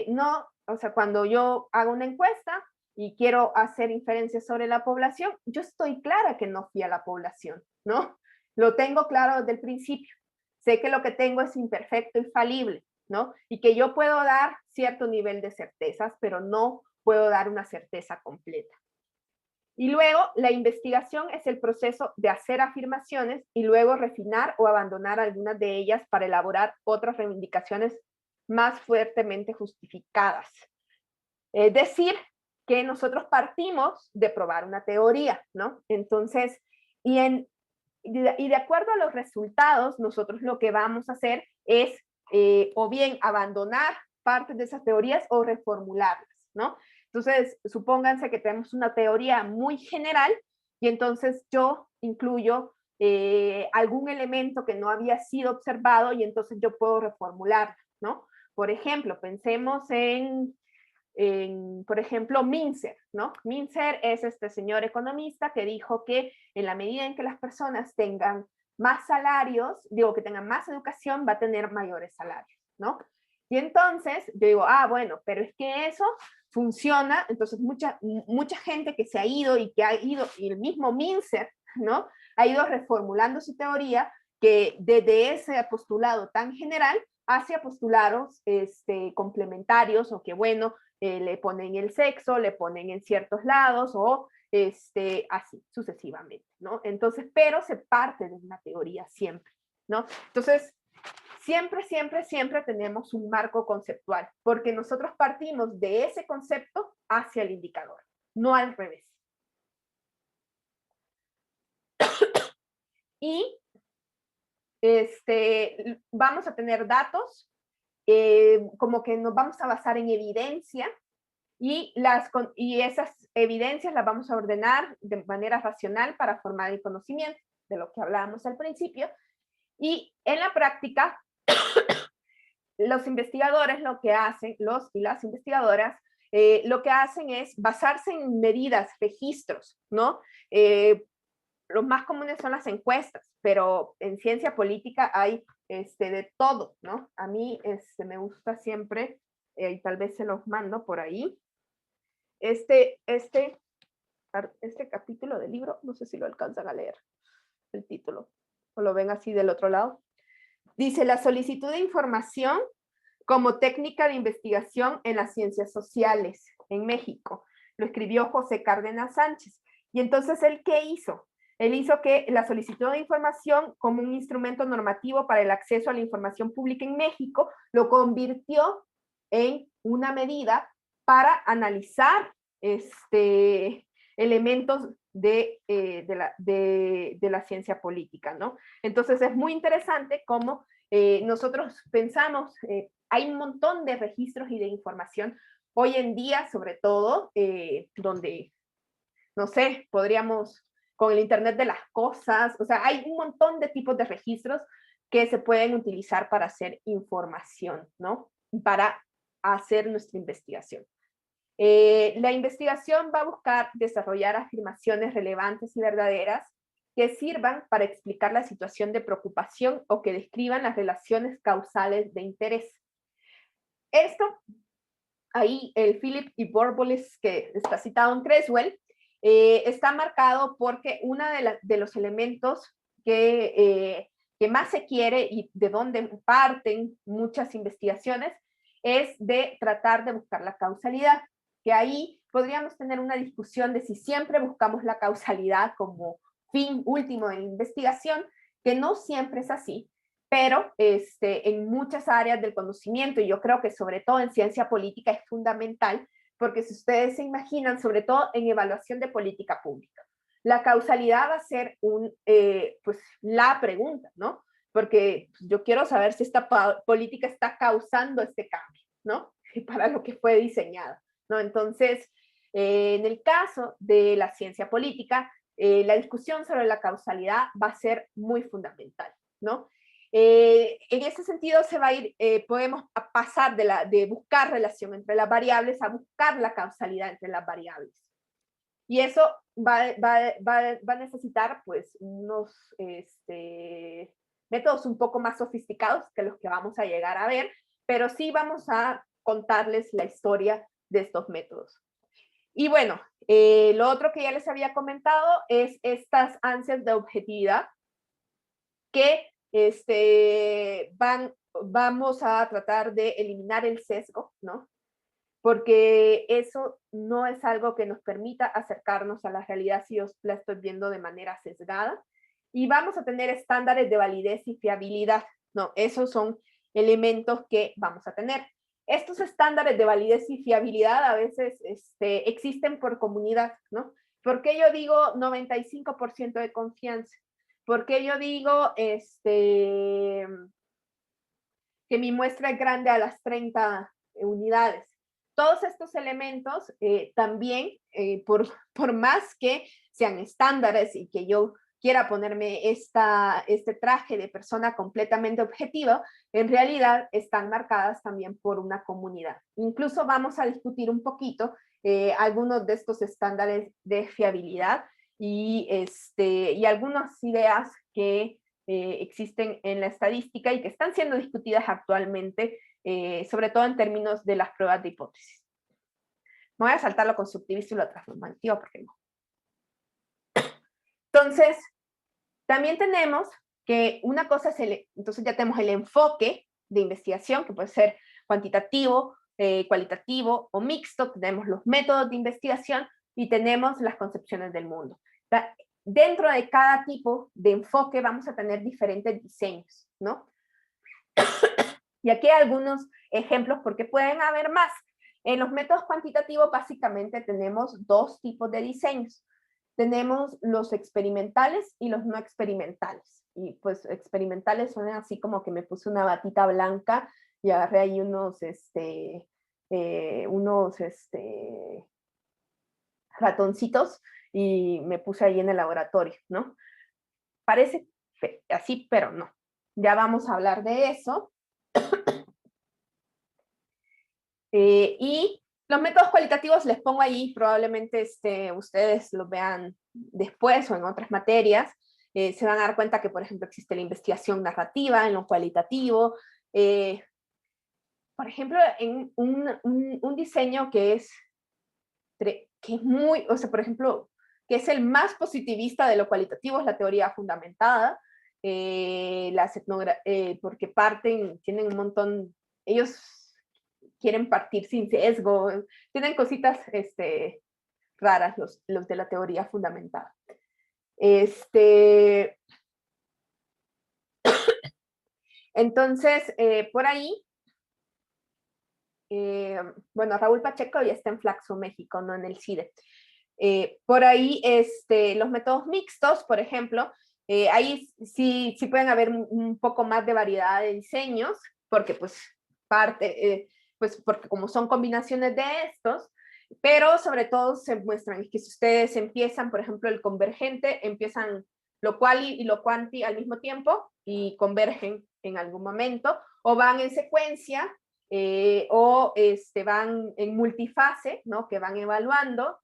S1: no, o sea, cuando yo hago una encuesta y quiero hacer inferencias sobre la población, yo estoy clara que no fui a la población, ¿no? Lo tengo claro desde el principio. Sé que lo que tengo es imperfecto y falible, ¿no? Y que yo puedo dar cierto nivel de certezas, pero no puedo dar una certeza completa. Y luego, la investigación es el proceso de hacer afirmaciones y luego refinar o abandonar algunas de ellas para elaborar otras reivindicaciones más fuertemente justificadas. Es decir, que nosotros partimos de probar una teoría, ¿no? Entonces, y de acuerdo a los resultados, nosotros lo que vamos a hacer es o bien abandonar partes de esas teorías o reformularlas, ¿no? Entonces, supónganse que tenemos una teoría muy general y entonces yo incluyo algún elemento que no había sido observado y entonces yo puedo reformularlo, ¿no? Por ejemplo, pensemos por ejemplo, Mincer, ¿no? Mincer es este señor economista que dijo que en la medida en que las personas tengan más salarios, digo, que tengan más educación, va a tener mayores salarios, ¿no? Y entonces yo digo, bueno, pero es que eso funciona, entonces mucha gente que se ha ido y que ha ido, y el mismo Mincer, ¿no? Ha ido reformulando su teoría que desde ese postulado tan general hacia postulados complementarios o que, bueno, le ponen el sexo, le ponen en ciertos lados o así sucesivamente, ¿no? Entonces, pero se parte de una teoría siempre, ¿no? Entonces, siempre, siempre, siempre tenemos un marco conceptual, porque nosotros partimos de ese concepto hacia el indicador, no al revés. Y vamos a tener datos, como que nos vamos a basar en evidencia, y esas evidencias las vamos a ordenar de manera racional para formar el conocimiento, de lo que hablábamos al principio. Y en la práctica, los investigadores lo que hacen, los y las investigadoras, lo que hacen es basarse en medidas, registros, ¿no? Los más comunes son las encuestas, pero en ciencia política hay de todo, ¿no? A mí me gusta siempre, y tal vez se los mando por ahí, este capítulo del libro, no sé si lo alcanzan a leer, el título, o lo ven así del otro lado. Dice, la solicitud de información como técnica de investigación en las ciencias sociales en México. Lo escribió José Cárdenas Sánchez. Y entonces, ¿él qué hizo? Él hizo que la solicitud de información como un instrumento normativo para el acceso a la información pública en México lo convirtió en una medida para analizar elementos de la ciencia política, ¿no? Entonces es muy interesante cómo nosotros pensamos, hay un montón de registros y de información hoy en día, sobre todo, donde, no sé, podríamos, con el Internet de las cosas, o sea, hay un montón de tipos de registros que se pueden utilizar para hacer información, ¿no? Para hacer nuestra investigación. La investigación va a buscar desarrollar afirmaciones relevantes y verdaderas que sirvan para explicar la situación de preocupación o que describan las relaciones causales de interés. Esto, ahí el Philip y Borbolis, que está citado en Creswell, está marcado porque uno de los elementos que más se quiere y de donde parten muchas investigaciones es de tratar de buscar la causalidad, que ahí podríamos tener una discusión de si siempre buscamos la causalidad como fin último de la investigación, que no siempre es así, pero en muchas áreas del conocimiento, y yo creo que sobre todo en ciencia política es fundamental, porque si ustedes se imaginan, sobre todo en evaluación de política pública, la causalidad va a ser pues la pregunta, ¿no? Porque yo quiero saber si esta política está causando este cambio, ¿no? Para lo que fue diseñado, ¿no? Entonces, en el caso de la ciencia política, la discusión sobre la causalidad va a ser muy fundamental, ¿no? En ese sentido se va a ir, podemos pasar de buscar relación entre las variables a buscar la causalidad entre las variables. Y eso va a necesitar pues unos métodos un poco más sofisticados que los que vamos a llegar a ver, pero sí vamos a contarles la historia de estos métodos. Y bueno, lo otro que ya les había comentado es estas ansias de objetividad que vamos a tratar de eliminar el sesgo, ¿no? Porque eso no es algo que nos permita acercarnos a la realidad si yo la estoy viendo de manera sesgada. Y vamos a tener estándares de validez y fiabilidad, ¿no? Esos son elementos que vamos a tener. Estos estándares de validez y fiabilidad a veces existen por comunidad, ¿no? ¿Por qué yo digo 95% de confianza? ¿Por qué yo digo que mi muestra es grande a las 30 unidades? Todos estos elementos también, por más que sean estándares y que yo quiera ponerme este traje de persona completamente objetiva, en realidad están marcadas también por una comunidad. Incluso vamos a discutir un poquito algunos de estos estándares de fiabilidad y algunas ideas que existen en la estadística y que están siendo discutidas actualmente, sobre todo en términos de las pruebas de hipótesis. Me voy a saltar lo constructivista y lo transformativo, porque no. Entonces, también tenemos que una cosa es entonces ya tenemos el enfoque de investigación, que puede ser cuantitativo, cualitativo o mixto, tenemos los métodos de investigación y tenemos las concepciones del mundo. Dentro de cada tipo de enfoque vamos a tener diferentes diseños, ¿no? Y aquí hay algunos ejemplos porque pueden haber más. En los métodos cuantitativos básicamente tenemos dos tipos de diseños. Tenemos los experimentales y los no experimentales. Y pues experimentales suenan así como que me puse una batita blanca y agarré ahí unos ratoncitos y me puse ahí en el laboratorio, ¿no? Parece así, pero no. Ya vamos a hablar de eso. Y los métodos cualitativos les pongo ahí, probablemente ustedes los vean después o en otras materias. Se van a dar cuenta que, por ejemplo, existe la investigación narrativa en lo cualitativo. Por ejemplo, en un diseño que es muy, o sea, por ejemplo, que es el más positivista de lo cualitativo, es la teoría fundamentada, porque tienen un montón, ellos quieren partir sin sesgo, tienen cositas raras los de la teoría fundamentada. Entonces, por ahí, bueno, Raúl Pacheco ya está en Flaxo, México, no en el CIDE. Por ahí, los métodos mixtos, por ejemplo, ahí sí pueden haber un poco más de variedad de diseños, porque pues porque como son combinaciones de estos, pero sobre todo se muestran que si ustedes empiezan, por ejemplo, el convergente, empiezan lo quali y lo quanti al mismo tiempo y convergen en algún momento, o van en secuencia, o van en multifase, ¿no? Que van evaluando.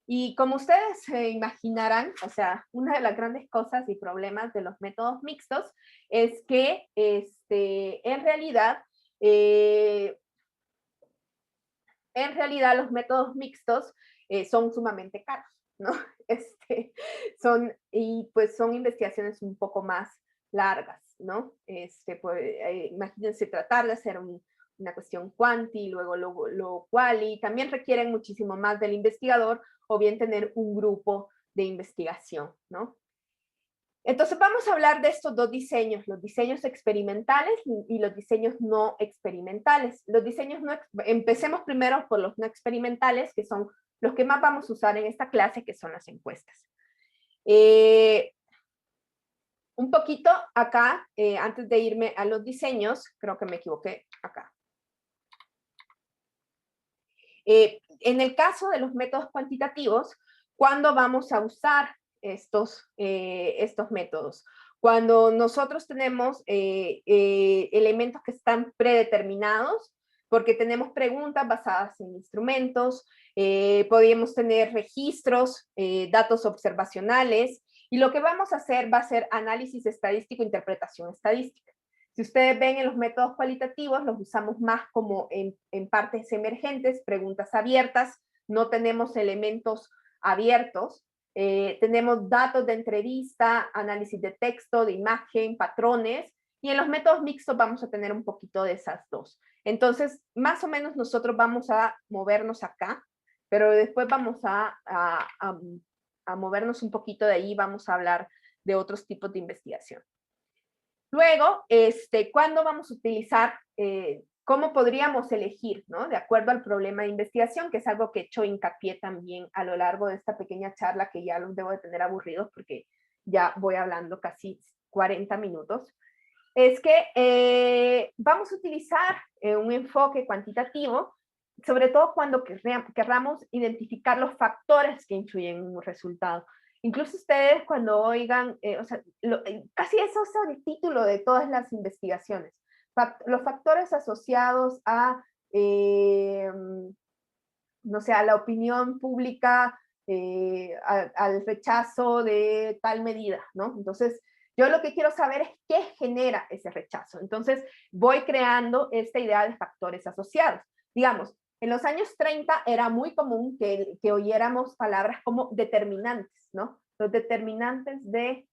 S1: Y como ustedes se imaginarán, o sea, una de las grandes cosas y problemas de los métodos mixtos es que en realidad los métodos mixtos son sumamente caros, ¿no? Son investigaciones un poco más largas, ¿no? Imagínense tratar de hacer una cuestión quanti, luego lo quali, también requieren muchísimo más del investigador, o bien tener un grupo de investigación, ¿no? Entonces vamos a hablar de estos dos diseños, los diseños experimentales y los diseños no experimentales. Empecemos primero por los no experimentales, que son los que más vamos a usar en esta clase, que son las encuestas. Un poquito acá, antes de irme a los diseños, creo que me equivoqué acá. En el caso de los métodos cuantitativos, ¿cuándo vamos a usar estos métodos? Cuando nosotros tenemos elementos que están predeterminados, porque tenemos preguntas basadas en instrumentos, podríamos tener registros, datos observacionales, y lo que vamos a hacer va a ser análisis estadístico, interpretación estadística. Si ustedes ven en los métodos cualitativos, los usamos más como en partes emergentes, preguntas abiertas, no tenemos elementos abiertos, tenemos datos de entrevista, análisis de texto, de imagen, patrones, y en los métodos mixtos vamos a tener un poquito de esas dos. Entonces, más o menos nosotros vamos a movernos acá, pero después vamos a movernos un poquito de ahí, vamos a hablar de otros tipos de investigación. Luego, ¿cuándo vamos a utilizar, cómo podríamos elegir, ¿no? De acuerdo al problema de investigación, que es algo que he hecho hincapié también a lo largo de esta pequeña charla, que ya los debo de tener aburridos porque ya voy hablando casi 40 minutos, es que vamos a utilizar un enfoque cuantitativo, sobre todo cuando querramos identificar los factores que influyen en un resultado. Incluso ustedes cuando oigan, casi eso es el título de todas las investigaciones, los factores asociados a, no sé, a la opinión pública, al rechazo de tal medida, ¿no? Entonces, yo lo que quiero saber es qué genera ese rechazo. Entonces, voy creando esta idea de factores asociados. Digamos, en los años 30 era muy común que oyéramos palabras como determinantes, ¿no? Los determinantes de...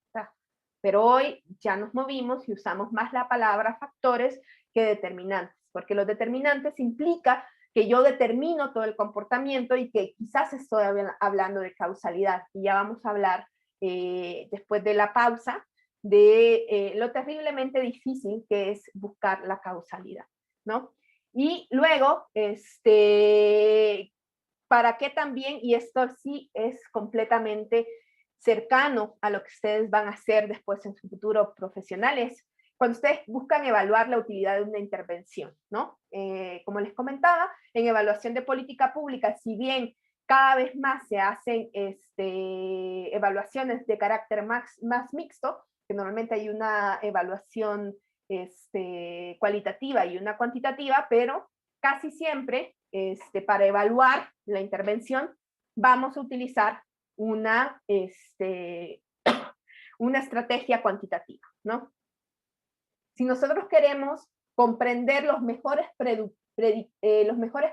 S1: Pero hoy ya nos movimos y usamos más la palabra factores que determinantes, porque los determinantes implica que yo determino todo el comportamiento y que quizás estoy hablando de causalidad. Y ya vamos a hablar después de la pausa de lo terriblemente difícil que es buscar la causalidad, ¿no? Y luego, ¿para qué también? Y esto sí es completamente cercano a lo que ustedes van a hacer después en su futuro profesionales, cuando ustedes buscan evaluar la utilidad de una intervención, ¿no? Como les comentaba, en evaluación de política pública, si bien cada vez más se hacen evaluaciones de carácter más mixto, que normalmente hay una evaluación cualitativa y una cuantitativa, pero casi siempre para evaluar la intervención vamos a utilizar una una estrategia cuantitativa, ¿no? Si nosotros queremos comprender los mejores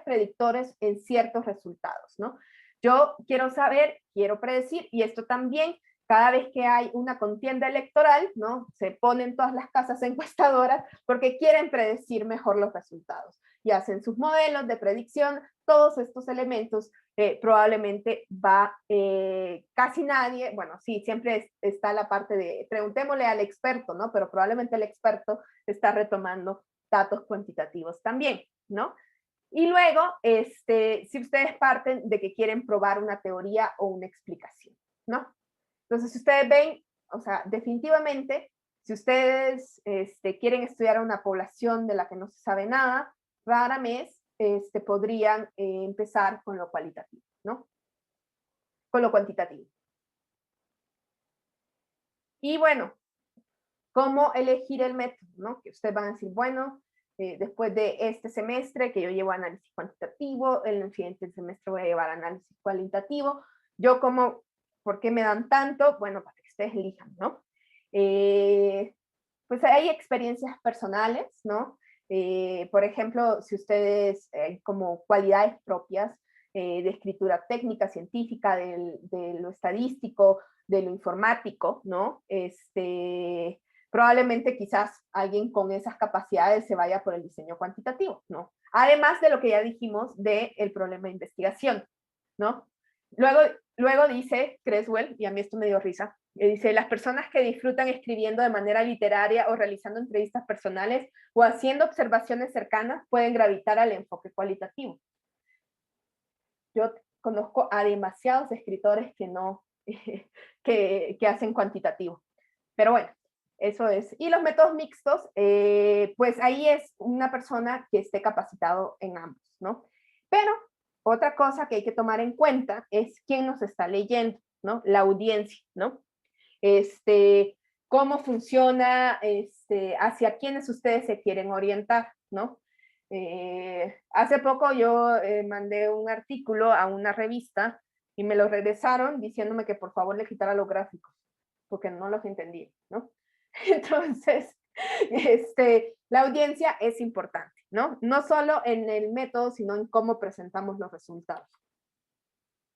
S1: predictores en ciertos resultados, ¿no? Yo quiero saber, quiero predecir, y esto también, cada vez que hay una contienda electoral, ¿no? Se ponen todas las casas encuestadoras porque quieren predecir mejor los resultados y hacen sus modelos de predicción. Todos estos elementos probablemente va casi nadie, bueno, sí, siempre está la parte de preguntémosle al experto, ¿no? Pero probablemente el experto está retomando datos cuantitativos también, ¿no? Y luego, si ustedes parten de que quieren probar una teoría o una explicación, ¿no? Entonces, si ustedes ven, o sea, definitivamente, si ustedes quieren estudiar a una población de la que no se sabe nada, rara vez podrían empezar con lo cualitativo, ¿no? Con lo cuantitativo. Y bueno, ¿cómo elegir el método, no? Que ustedes van a decir, bueno, después de este semestre que yo llevo análisis cuantitativo, el siguiente semestre voy a llevar análisis cualitativo. Yo como, ¿por qué me dan tanto? Bueno, para que ustedes elijan, ¿no? Pues hay experiencias personales, ¿no? Por ejemplo, si ustedes como cualidades propias de escritura técnica, científica, de lo estadístico, de lo informático, ¿no? Probablemente quizás alguien con esas capacidades se vaya por el diseño cuantitativo, ¿no? Además de lo que ya dijimos del problema de investigación, ¿no? Luego dice Creswell, y a mí esto me dio risa, dice, las personas que disfrutan escribiendo de manera literaria o realizando entrevistas personales o haciendo observaciones cercanas pueden gravitar al enfoque cualitativo. Yo conozco a demasiados escritores que no, que hacen cuantitativo. Pero bueno, eso es. Y los métodos mixtos, pues ahí es una persona que esté capacitado en ambos, ¿no? Pero otra cosa que hay que tomar en cuenta es quién nos está leyendo, ¿no? La audiencia, ¿no? Cómo funciona, hacia quiénes ustedes se quieren orientar, ¿no? Hace poco yo mandé un artículo a una revista y me lo regresaron diciéndome que por favor le quitara los gráficos, porque no los entendí, ¿no? Entonces, la audiencia es importante, ¿no? No solo en el método, sino en cómo presentamos los resultados.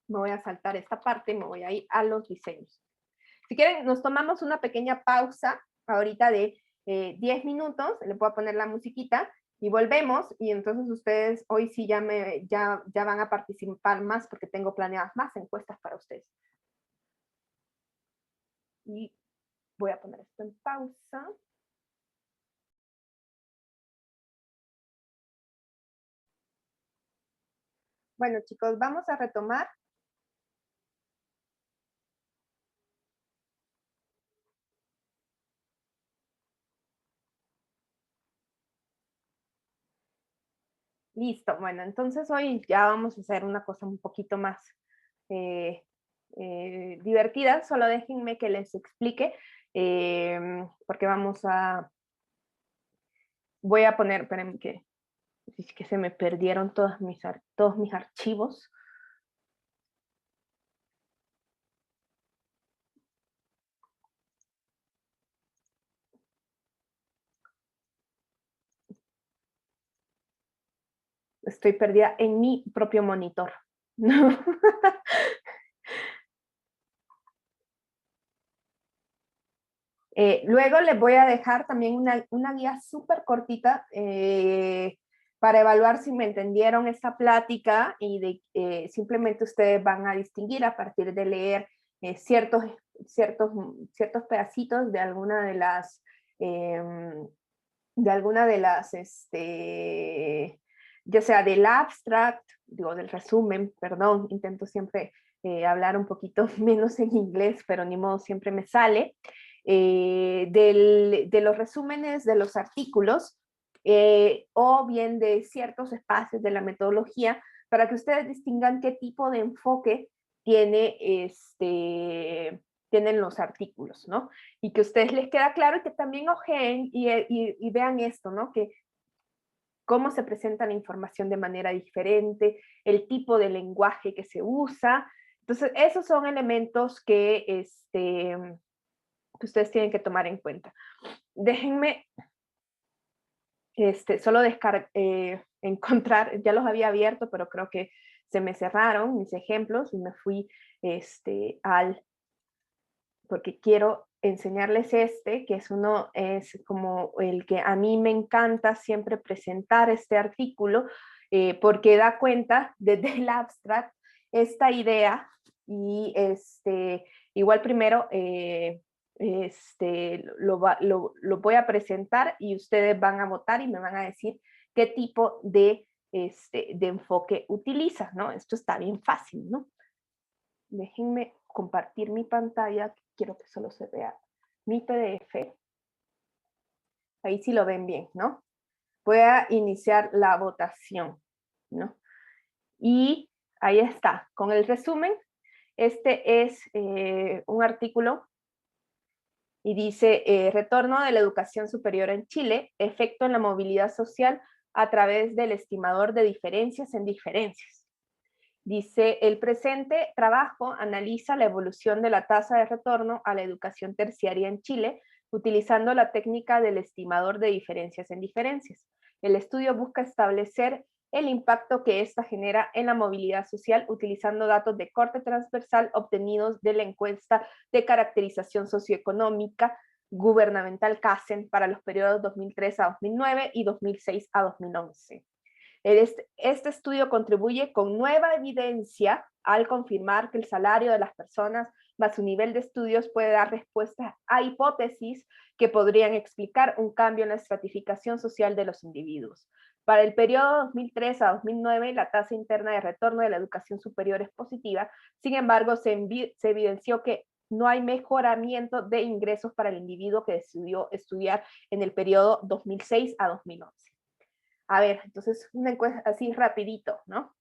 S1: Me voy a saltar esta parte y me voy a ir a los diseños. Si quieren, nos tomamos una pequeña pausa ahorita de 10 minutos, le puedo poner la musiquita y volvemos, y entonces ustedes hoy sí ya van a participar más porque tengo planeadas más encuestas para ustedes. Y voy a poner esto en pausa. Bueno, chicos, vamos a retomar. Listo, bueno, entonces hoy ya vamos a hacer una cosa un poquito más divertida. Solo déjenme que les explique, porque voy a poner, espérenme que se me perdieron todos mis archivos. Estoy perdida en mi propio monitor. Luego les voy a dejar también una guía súper cortita para evaluar si me entendieron esta plática y simplemente ustedes van a distinguir a partir de leer ciertos pedacitos de alguna de las ya sea del abstract, digo, del resumen, perdón, intento siempre hablar un poquito menos en inglés, pero ni modo, siempre me sale, de los resúmenes de los artículos, o bien de ciertos espacios de la metodología, para que ustedes distingan qué tipo de enfoque tienen los artículos, ¿no? Y que a ustedes les queda claro y que también ojeen y vean esto, ¿no? Que cómo se presenta la información de manera diferente, el tipo de lenguaje que se usa. Entonces, esos son elementos que que ustedes tienen que tomar en cuenta. Déjenme solo encontrar, ya los había abierto, pero creo que se me cerraron mis ejemplos y me fui porque quiero enseñarles que es como el que a mí me encanta siempre presentar este artículo, porque da cuenta desde el abstract esta idea y igual primero lo voy a presentar y ustedes van a votar y me van a decir qué tipo de enfoque utiliza, ¿no? Esto está bien fácil, ¿no? Déjenme compartir mi pantalla, quiero que solo se vea mi PDF. Ahí sí lo ven bien, ¿no? Voy a iniciar la votación, ¿no? Y ahí está, con el resumen. Este es un artículo y dice, retorno de la educación superior en Chile, efecto en la movilidad social a través del estimador de diferencias en diferencias. Dice, el presente trabajo analiza la evolución de la tasa de retorno a la educación terciaria en Chile, utilizando la técnica del estimador de diferencias en diferencias. El estudio busca establecer el impacto que ésta genera en la movilidad social utilizando datos de corte transversal obtenidos de la encuesta de caracterización socioeconómica gubernamental CACEN para los periodos 2003 a 2009 y 2006 a 2011. Este estudio contribuye con nueva evidencia al confirmar que el salario de las personas más su nivel de estudios puede dar respuesta a hipótesis que podrían explicar un cambio en la estratificación social de los individuos. Para el periodo 2003 a 2009, la tasa interna de retorno de la educación superior es positiva, sin embargo, se evidenció que no hay mejoramiento de ingresos para el individuo que decidió estudiar en el periodo 2006 a 2011. A ver, entonces una encuesta así rapidito, ¿no?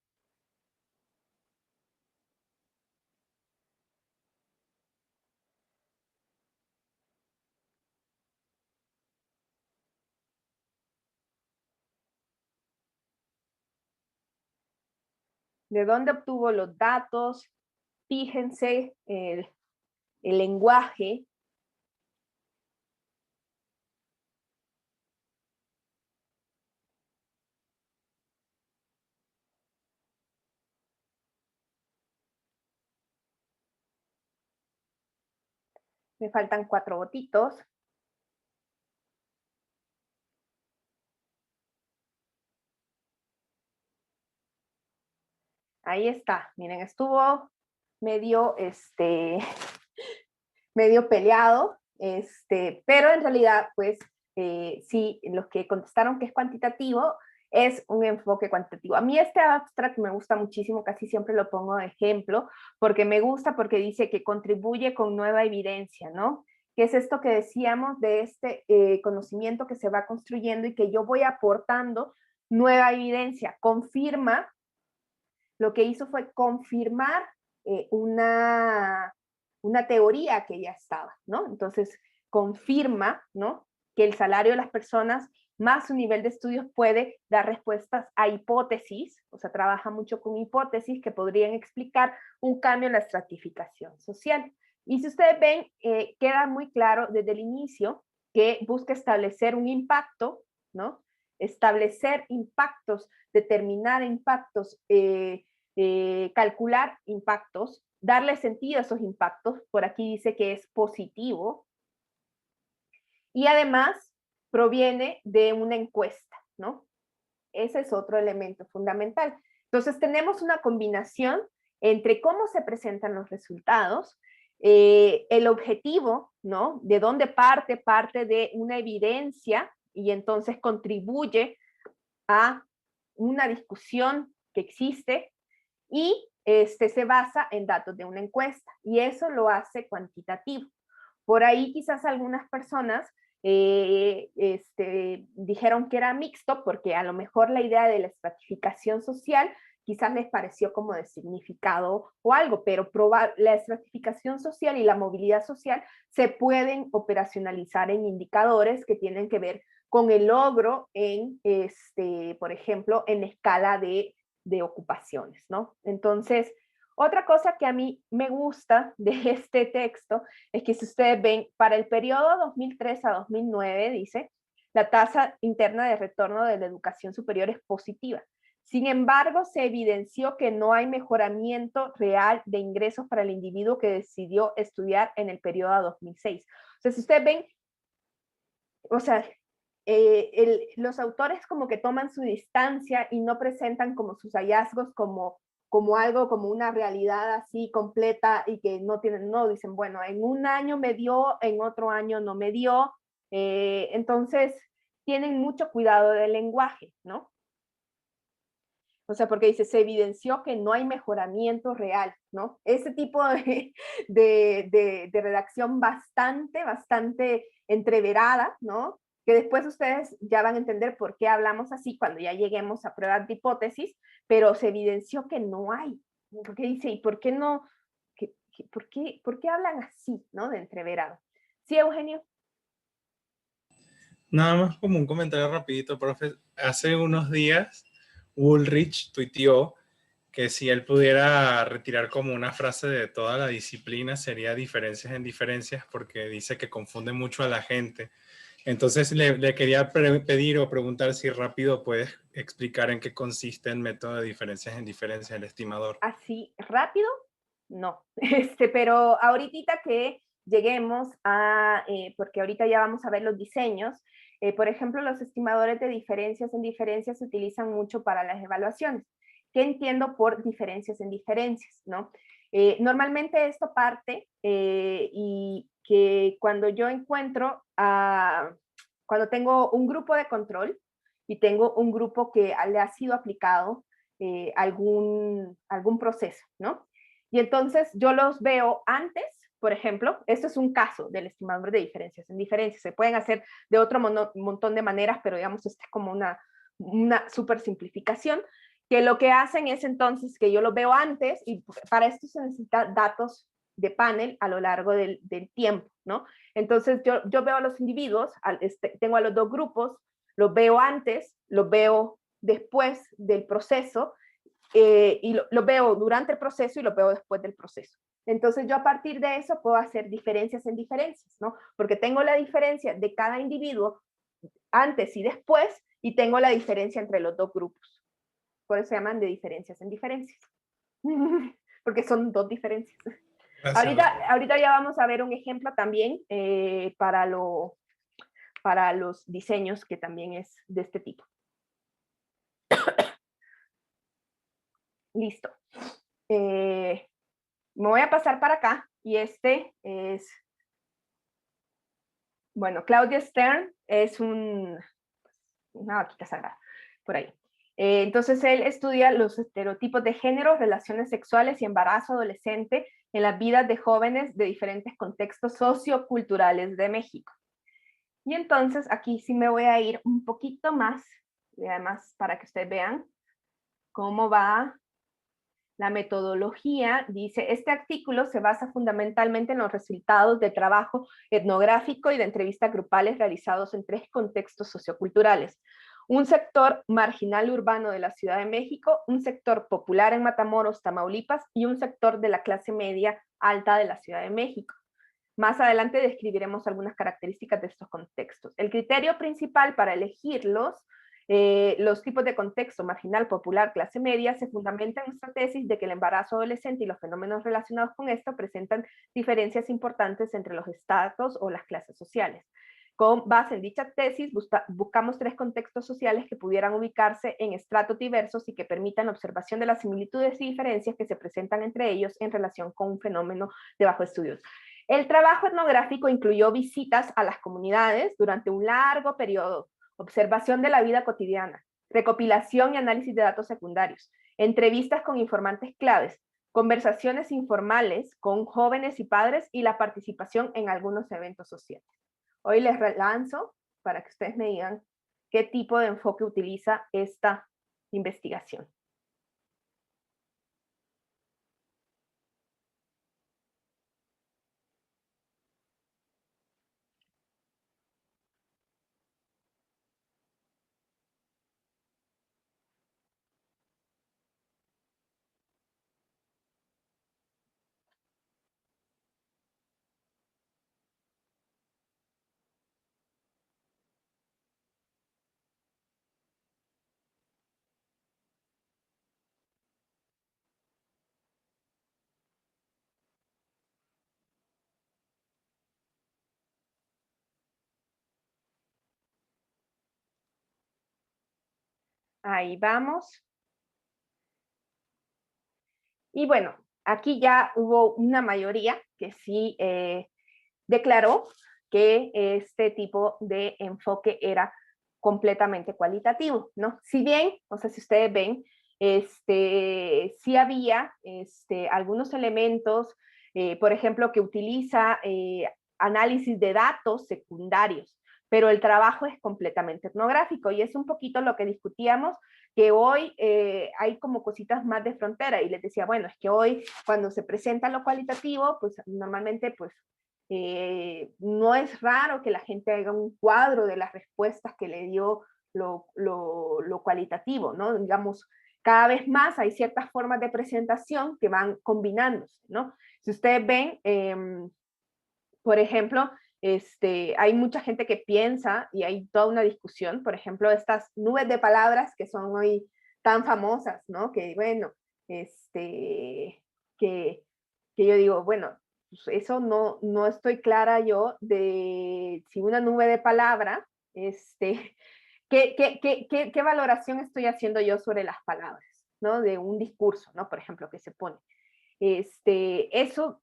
S1: ¿De dónde obtuvo los datos? Fíjense el lenguaje. Me faltan 4 votitos. Ahí está. Miren, estuvo medio, medio peleado, pero en realidad, pues, sí, los que contestaron que es cuantitativo, es un enfoque cuantitativo. A mí este abstract me gusta muchísimo, casi siempre lo pongo de ejemplo, porque me gusta porque dice que contribuye con nueva evidencia, ¿no? Que es esto que decíamos de este conocimiento que se va construyendo y que yo voy aportando nueva evidencia. Confirma, lo que hizo fue confirmar una teoría que ya estaba, ¿no? Entonces, confirma, ¿no? Que el salario de las personas más su nivel de estudios puede dar respuestas a hipótesis, o sea, trabaja mucho con hipótesis que podrían explicar un cambio en la estratificación social. Y si ustedes ven, queda muy claro desde el inicio que busca establecer un impacto, ¿no? Establecer impactos, determinar impactos, calcular impactos, darle sentido a esos impactos. Por aquí dice que es positivo. Y además proviene de una encuesta, ¿no? Ese es otro elemento fundamental. Entonces tenemos una combinación entre cómo se presentan los resultados, el objetivo, ¿no? De dónde parte de una evidencia y entonces contribuye a una discusión que existe y se basa en datos de una encuesta y eso lo hace cuantitativo. Por ahí quizás algunas personas dijeron que era mixto porque a lo mejor la idea de la estratificación social quizás les pareció como de significado o algo, pero la estratificación social y la movilidad social se pueden operacionalizar en indicadores que tienen que ver con el logro en, por ejemplo, en escala de ocupaciones, ¿no? Entonces, Otra cosa que a mí me gusta de este texto es que si ustedes ven, para el periodo 2003 a 2009, dice, la tasa interna de retorno de la educación superior es positiva. Sin embargo, se evidenció que no hay mejoramiento real de ingresos para el individuo que decidió estudiar en el periodo 2006. O sea, si ustedes ven, o sea, los autores como que toman su distancia y no presentan como sus hallazgos como algo, como una realidad así completa y que no tienen, no, dicen, bueno, en un año me dio, en otro año no me dio, entonces tienen mucho cuidado del lenguaje, ¿no? O sea, porque dice, se evidenció que no hay mejoramiento real, ¿no? Ese tipo de redacción bastante entreverada, ¿no? Que después ustedes ya van a entender por qué hablamos así cuando ya lleguemos a pruebas de hipótesis, pero se evidenció que no hay. Porque dice, ¿y por qué no? ¿Por qué hablan así, ¿no? De entreverado. ¿Sí, Eugenio?
S4: Nada más como un comentario rapidito, profe. Hace unos días, Woolrich tuiteó que si él pudiera retirar como una frase de toda la disciplina sería diferencias en diferencias, porque dice que confunde mucho a la gente. Entonces le quería pedir o preguntar si rápido puedes explicar en qué consiste el método de diferencias en diferencias, el estimador.
S1: Así rápido, no. Pero ahorita que lleguemos a, porque ahorita ya vamos a ver los diseños, por ejemplo, los estimadores de diferencias en diferencias se utilizan mucho para las evaluaciones. ¿Qué entiendo por diferencias en diferencias? ¿No? Normalmente esto parte y que cuando yo encuentro, cuando tengo un grupo de control y tengo un grupo que le ha sido aplicado algún proceso, ¿no? Y entonces yo los veo antes, por ejemplo, esto es un caso del estimador de diferencias en diferencias, se pueden hacer de otro montón de maneras, pero digamos, esta es como una super simplificación, que lo que hacen es entonces que yo lo veo antes y para esto se necesitan datos de panel a lo largo del tiempo, ¿no? Entonces yo veo a los individuos, tengo a los dos grupos, los veo antes, los veo después del proceso y lo veo durante el proceso y lo veo después del proceso. Entonces yo a partir de eso puedo hacer diferencias en diferencias, ¿no? Porque tengo la diferencia de cada individuo antes y después y tengo la diferencia entre los dos grupos. Por eso se llaman de diferencias en diferencias. Porque son dos diferencias. Ahorita ya vamos a ver un ejemplo también para los diseños que también es de este tipo. Listo. Me voy a pasar para acá y este es, bueno, Claudia Stern es una vaquita sagrada, por ahí. Entonces él estudia los estereotipos de género, relaciones sexuales y embarazo adolescente en las vidas de jóvenes de diferentes contextos socioculturales de México. Y entonces aquí sí me voy a ir un poquito más, y además para que ustedes vean cómo va la metodología. Dice, este artículo se basa fundamentalmente en los resultados de trabajo etnográfico y de entrevistas grupales realizados en 3 contextos socioculturales. Un sector marginal urbano de la Ciudad de México, un sector popular en Matamoros, Tamaulipas, y un sector de la clase media alta de la Ciudad de México. Más adelante describiremos algunas características de estos contextos. El criterio principal para elegirlos, los tipos de contexto marginal, popular, clase media, se fundamentan en nuestra tesis de que el embarazo adolescente y los fenómenos relacionados con esto presentan diferencias importantes entre los estratos o las clases sociales. Con base en dicha tesis, buscamos 3 contextos sociales que pudieran ubicarse en estratos diversos y que permitan observación de las similitudes y diferencias que se presentan entre ellos en relación con un fenómeno de bajo estudios. El trabajo etnográfico incluyó visitas a las comunidades durante un largo periodo, observación de la vida cotidiana, recopilación y análisis de datos secundarios, entrevistas con informantes claves, conversaciones informales con jóvenes y padres y la participación en algunos eventos sociales. Hoy les lanzo para que ustedes me digan qué tipo de enfoque utiliza esta investigación. Ahí vamos. Y bueno, aquí ya hubo una mayoría que sí declaró que este tipo de enfoque era completamente cualitativo, ¿no? Si bien, no sé si ustedes ven, sí había algunos elementos, por ejemplo, que utiliza análisis de datos secundarios, pero el trabajo es completamente etnográfico y es un poquito lo que discutíamos, que hoy hay como cositas más de frontera y les decía, bueno, es que hoy cuando se presenta lo cualitativo, pues normalmente pues no es raro que la gente haga un cuadro de las respuestas que le dio lo cualitativo, ¿no? Digamos, cada vez más hay ciertas formas de presentación que van combinándose, ¿no? Si ustedes ven, por ejemplo, hay mucha gente que piensa y hay toda una discusión, por ejemplo, estas nubes de palabras que son hoy tan famosas, ¿no? Que bueno, que, que yo digo, bueno, pues eso no estoy clara yo de si una nube de palabra, ¿qué valoración estoy haciendo yo sobre las palabras, ¿no? De un discurso, ¿no? Por ejemplo, que se pone. Eso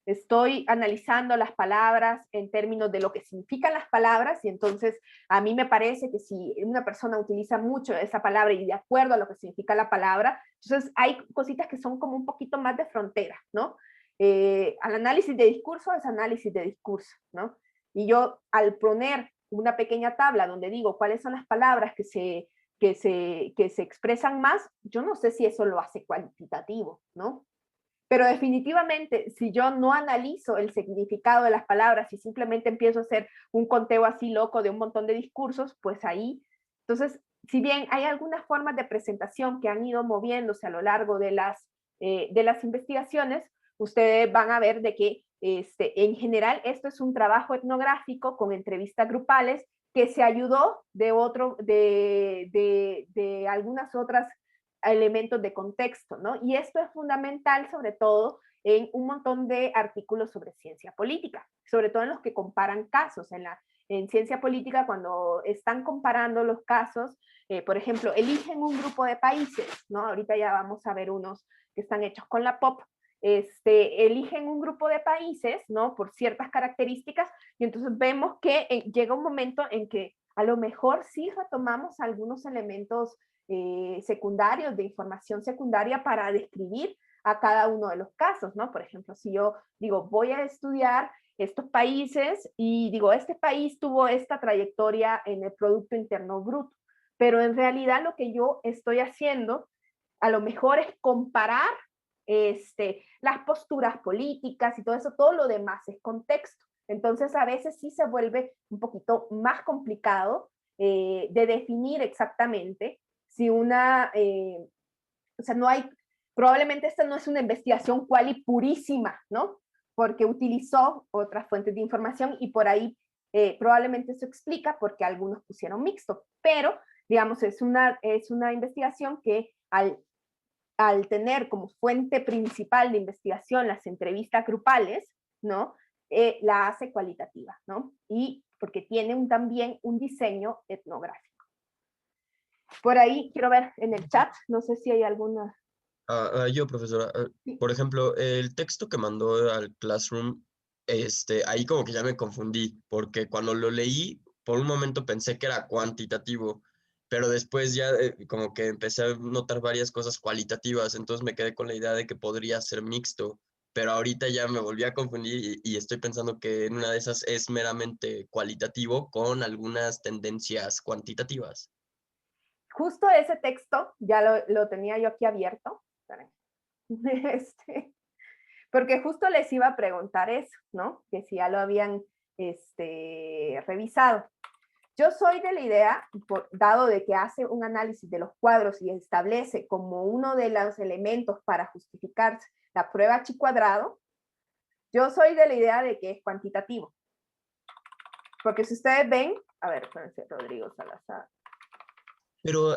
S1: estoy analizando las palabras en términos de lo que significan las palabras y entonces a mí me parece que si una persona utiliza mucho esa palabra y de acuerdo a lo que significa la palabra, entonces hay cositas que son como un poquito más de frontera, ¿no? Al análisis de discurso es análisis de discurso, ¿no? Y yo al poner una pequeña tabla donde digo cuáles son las palabras que se expresan más, yo no sé si eso lo hace cuantitativo, ¿no? Pero definitivamente, si yo no analizo el significado de las palabras y simplemente empiezo a hacer un conteo así loco de un montón de discursos, pues ahí, entonces, si bien hay algunas formas de presentación que han ido moviéndose a lo largo de las investigaciones, ustedes van a ver de que en general esto es un trabajo etnográfico con entrevistas grupales que se ayudó de algunas otras elementos de contexto, ¿no? Y esto es fundamental, sobre todo, en un montón de artículos sobre ciencia política, sobre todo en los que comparan casos. En ciencia política, cuando están comparando los casos, por ejemplo, eligen un grupo de países, ¿no? Ahorita ya vamos a ver unos que están hechos con la POP, eligen un grupo de países, ¿no? Por ciertas características, y entonces vemos que llega un momento en que a lo mejor sí retomamos algunos elementos secundarios, de información secundaria para describir a cada uno de los casos, ¿no? Por ejemplo, si yo digo, voy a estudiar estos países y digo, este país tuvo esta trayectoria en el Producto Interno Bruto, pero en realidad lo que yo estoy haciendo a lo mejor es comparar las posturas políticas y todo eso, todo lo demás es contexto. Entonces a veces sí se vuelve un poquito más complicado de definir exactamente si o sea, no hay, probablemente esta no es una investigación quali purísima, ¿no? Porque utilizó otras fuentes de información y por ahí probablemente eso explica porque algunos pusieron mixto, pero digamos, es una investigación que al tener como fuente principal de investigación las entrevistas grupales, ¿no? La hace cualitativa, ¿no? Y porque tiene también un diseño etnográfico. Por ahí quiero ver en el chat, no sé si hay alguna.
S5: Yo, profesora,
S1: Sí.
S5: por ejemplo, el texto que mandó al Classroom, ahí como que ya me confundí, porque cuando lo leí, por un momento pensé que era cuantitativo, pero después ya como que empecé a notar varias cosas cualitativas, entonces me quedé con la idea de que podría ser mixto, pero ahorita ya me volví a confundir y estoy pensando que en una de esas es meramente cualitativo con algunas tendencias cuantitativas.
S1: Justo ese texto ya lo tenía yo aquí abierto. Porque justo les iba a preguntar eso, ¿no? Que si ya lo habían revisado. Yo soy de la idea, dado de que hace un análisis de los cuadros y establece como uno de los elementos para justificar la prueba chi cuadrado, yo soy de la idea de que es cuantitativo. Porque si ustedes ven, a ver, espérense, Rodrigo Salazar.
S5: Pero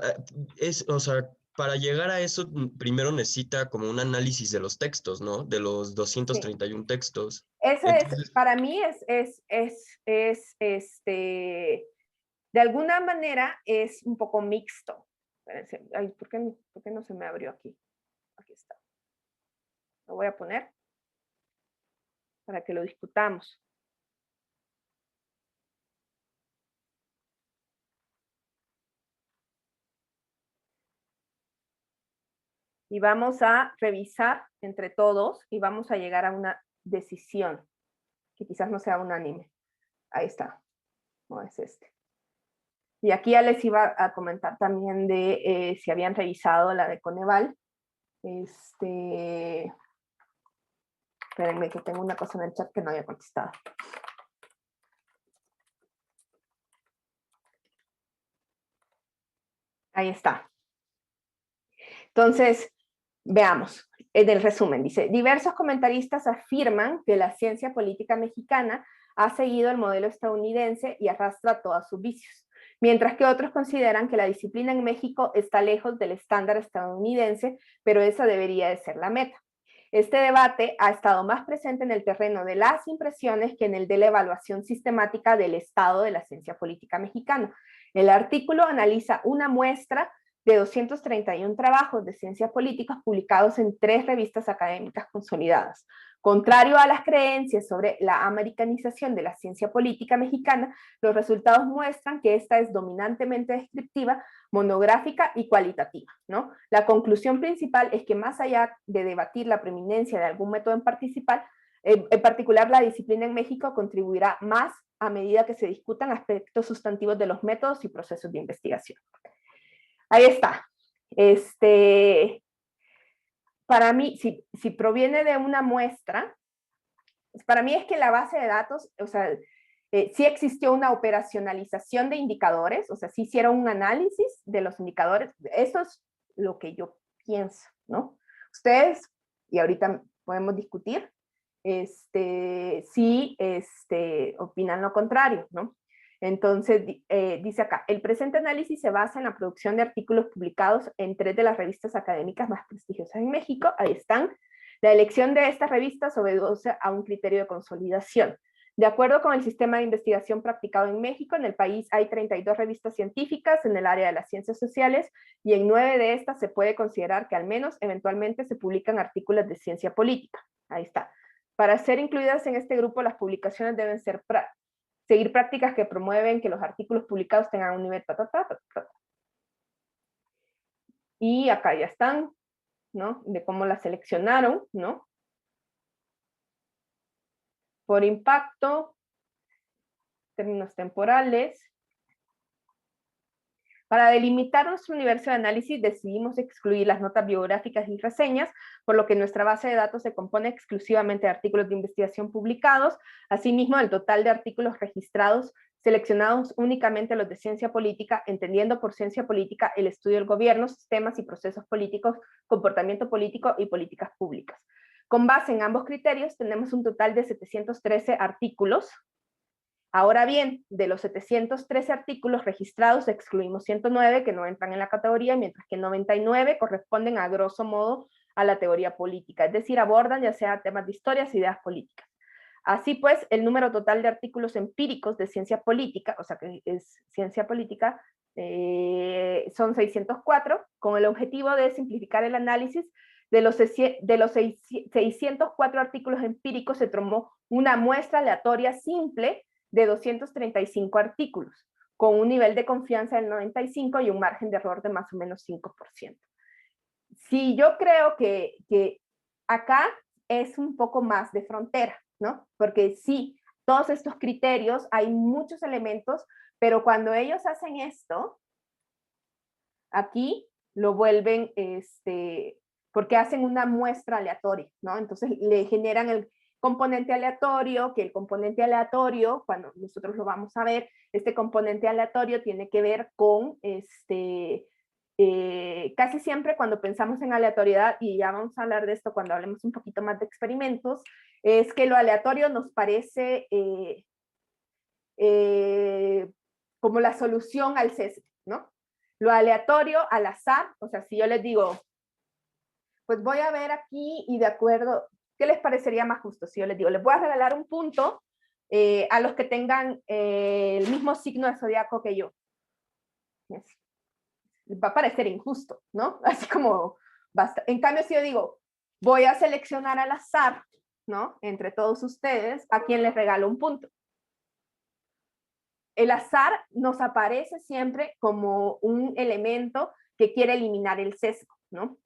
S5: o sea, para llegar a eso, primero necesita como un análisis de los textos, ¿no? De los 231 textos.
S1: Ese
S5: Entonces,
S1: para mí de alguna manera es un poco mixto, Espérense, ay, ¿por qué no se me abrió aquí? Aquí está. Lo voy a poner para que lo discutamos. Y vamos a revisar entre todos y vamos a llegar a una decisión que quizás no sea unánime. Ahí está. No es este. Y aquí ya les iba a comentar también de si habían revisado la de Coneval. Espérenme que tengo una cosa en el chat que no había contestado. Ahí está. Entonces, veamos. En el resumen dice, diversos comentaristas afirman que la ciencia política mexicana ha seguido el modelo estadounidense y arrastra todos sus vicios, mientras que otros consideran que la disciplina en México está lejos del estándar estadounidense, pero esa debería de ser la meta. Este debate ha estado más presente en el terreno de las impresiones que en el de la evaluación sistemática del estado de la ciencia política mexicana. El artículo analiza una muestra de 231 trabajos de ciencia política publicados en 3 revistas académicas consolidadas. Contrario a las creencias sobre la americanización de la ciencia política mexicana, los resultados muestran que esta es dominantemente descriptiva, monográfica y cualitativa, ¿no? La conclusión principal es que más allá de debatir la preeminencia de algún método en particular la disciplina en México contribuirá más a medida que se discutan aspectos sustantivos de los métodos y procesos de investigación. Ahí está. Para mí, si proviene de una muestra, para mí es que la base de datos, o sea, sí existió una operacionalización de indicadores, o sea, sí hicieron un análisis de los indicadores. Eso es lo que yo pienso, ¿no? Ustedes, y ahorita podemos discutir, si opinan lo contrario, ¿no? Entonces, dice acá, el presente análisis se basa en la producción de artículos publicados en 3 de las revistas académicas más prestigiosas en México. Ahí están. La elección de estas revistas obedece a un criterio de consolidación. De acuerdo con el sistema de investigación practicado en México, en el país hay 32 revistas científicas en el área de las ciencias sociales y en 9 de estas se puede considerar que al menos eventualmente se publican artículos de ciencia política. Ahí está. Para ser incluidas en este grupo, las publicaciones deben seguir prácticas que promueven que los artículos publicados tengan un nivel Y acá ya están, ¿no? De cómo las seleccionaron, ¿no? Por impacto, términos temporales. Para delimitar nuestro universo de análisis decidimos excluir las notas biográficas y reseñas, por lo que nuestra base de datos se compone exclusivamente de artículos de investigación publicados. Asimismo, el total de artículos registrados, seleccionados únicamente los de ciencia política, entendiendo por ciencia política el estudio del gobierno, sistemas y procesos políticos, comportamiento político y políticas públicas. Con base en ambos criterios, tenemos un total de 713 artículos. Ahora bien, de los 713 artículos registrados, excluimos 109 que no entran en la categoría, mientras que 99 corresponden a grosso modo a la teoría política, es decir, abordan ya sea temas de historias, ideas políticas. Así pues, el número total de artículos empíricos de ciencia política, o sea que es ciencia política, son 604, con el objetivo de simplificar el análisis. De los 604 artículos empíricos se tomó una muestra aleatoria simple de 235 artículos, con un nivel de confianza del 95 y un margen de error de más o menos 5%. Sí, yo creo que acá es un poco más de frontera, ¿no? Porque sí, todos estos criterios, hay muchos elementos, pero cuando ellos hacen esto, aquí lo vuelven, porque hacen una muestra aleatoria, ¿no? Entonces le generan el componente aleatorio, que el componente aleatorio, cuando nosotros lo vamos a ver, este componente aleatorio tiene que ver con, casi siempre cuando pensamos en aleatoriedad, y ya vamos a hablar de esto cuando hablemos un poquito más de experimentos, es que lo aleatorio nos parece como la solución al sesgo, ¿no? Lo aleatorio al azar, o sea, si yo les digo, pues voy a ver aquí y de acuerdo, ¿qué les parecería más justo? Si yo les digo, les voy a regalar un punto a los que tengan el mismo signo de zodiaco que yo. va a parecer injusto, ¿no? Así como, basta. En cambio, si yo digo, voy a seleccionar al azar, ¿no? Entre todos ustedes, ¿a quién les regalo un punto? El azar nos aparece siempre como un elemento que quiere eliminar el sesgo, ¿no?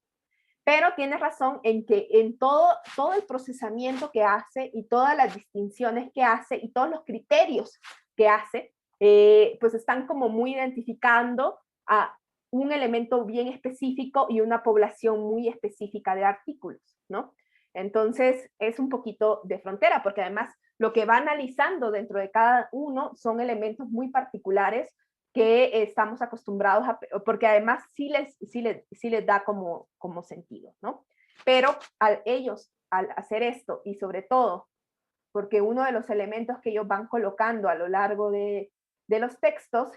S1: Pero tienes razón en que en todo el procesamiento que hace y todas las distinciones que hace y todos los criterios que hace, pues están como muy identificando a un elemento bien específico y una población muy específica de artículos, ¿no? Entonces es un poquito de frontera, porque además lo que va analizando dentro de cada uno son elementos muy particulares que estamos acostumbrados a, porque además sí les da como sentido, ¿no? Pero ellos, al hacer esto, y sobre todo, porque uno de los elementos que ellos van colocando a lo largo de los textos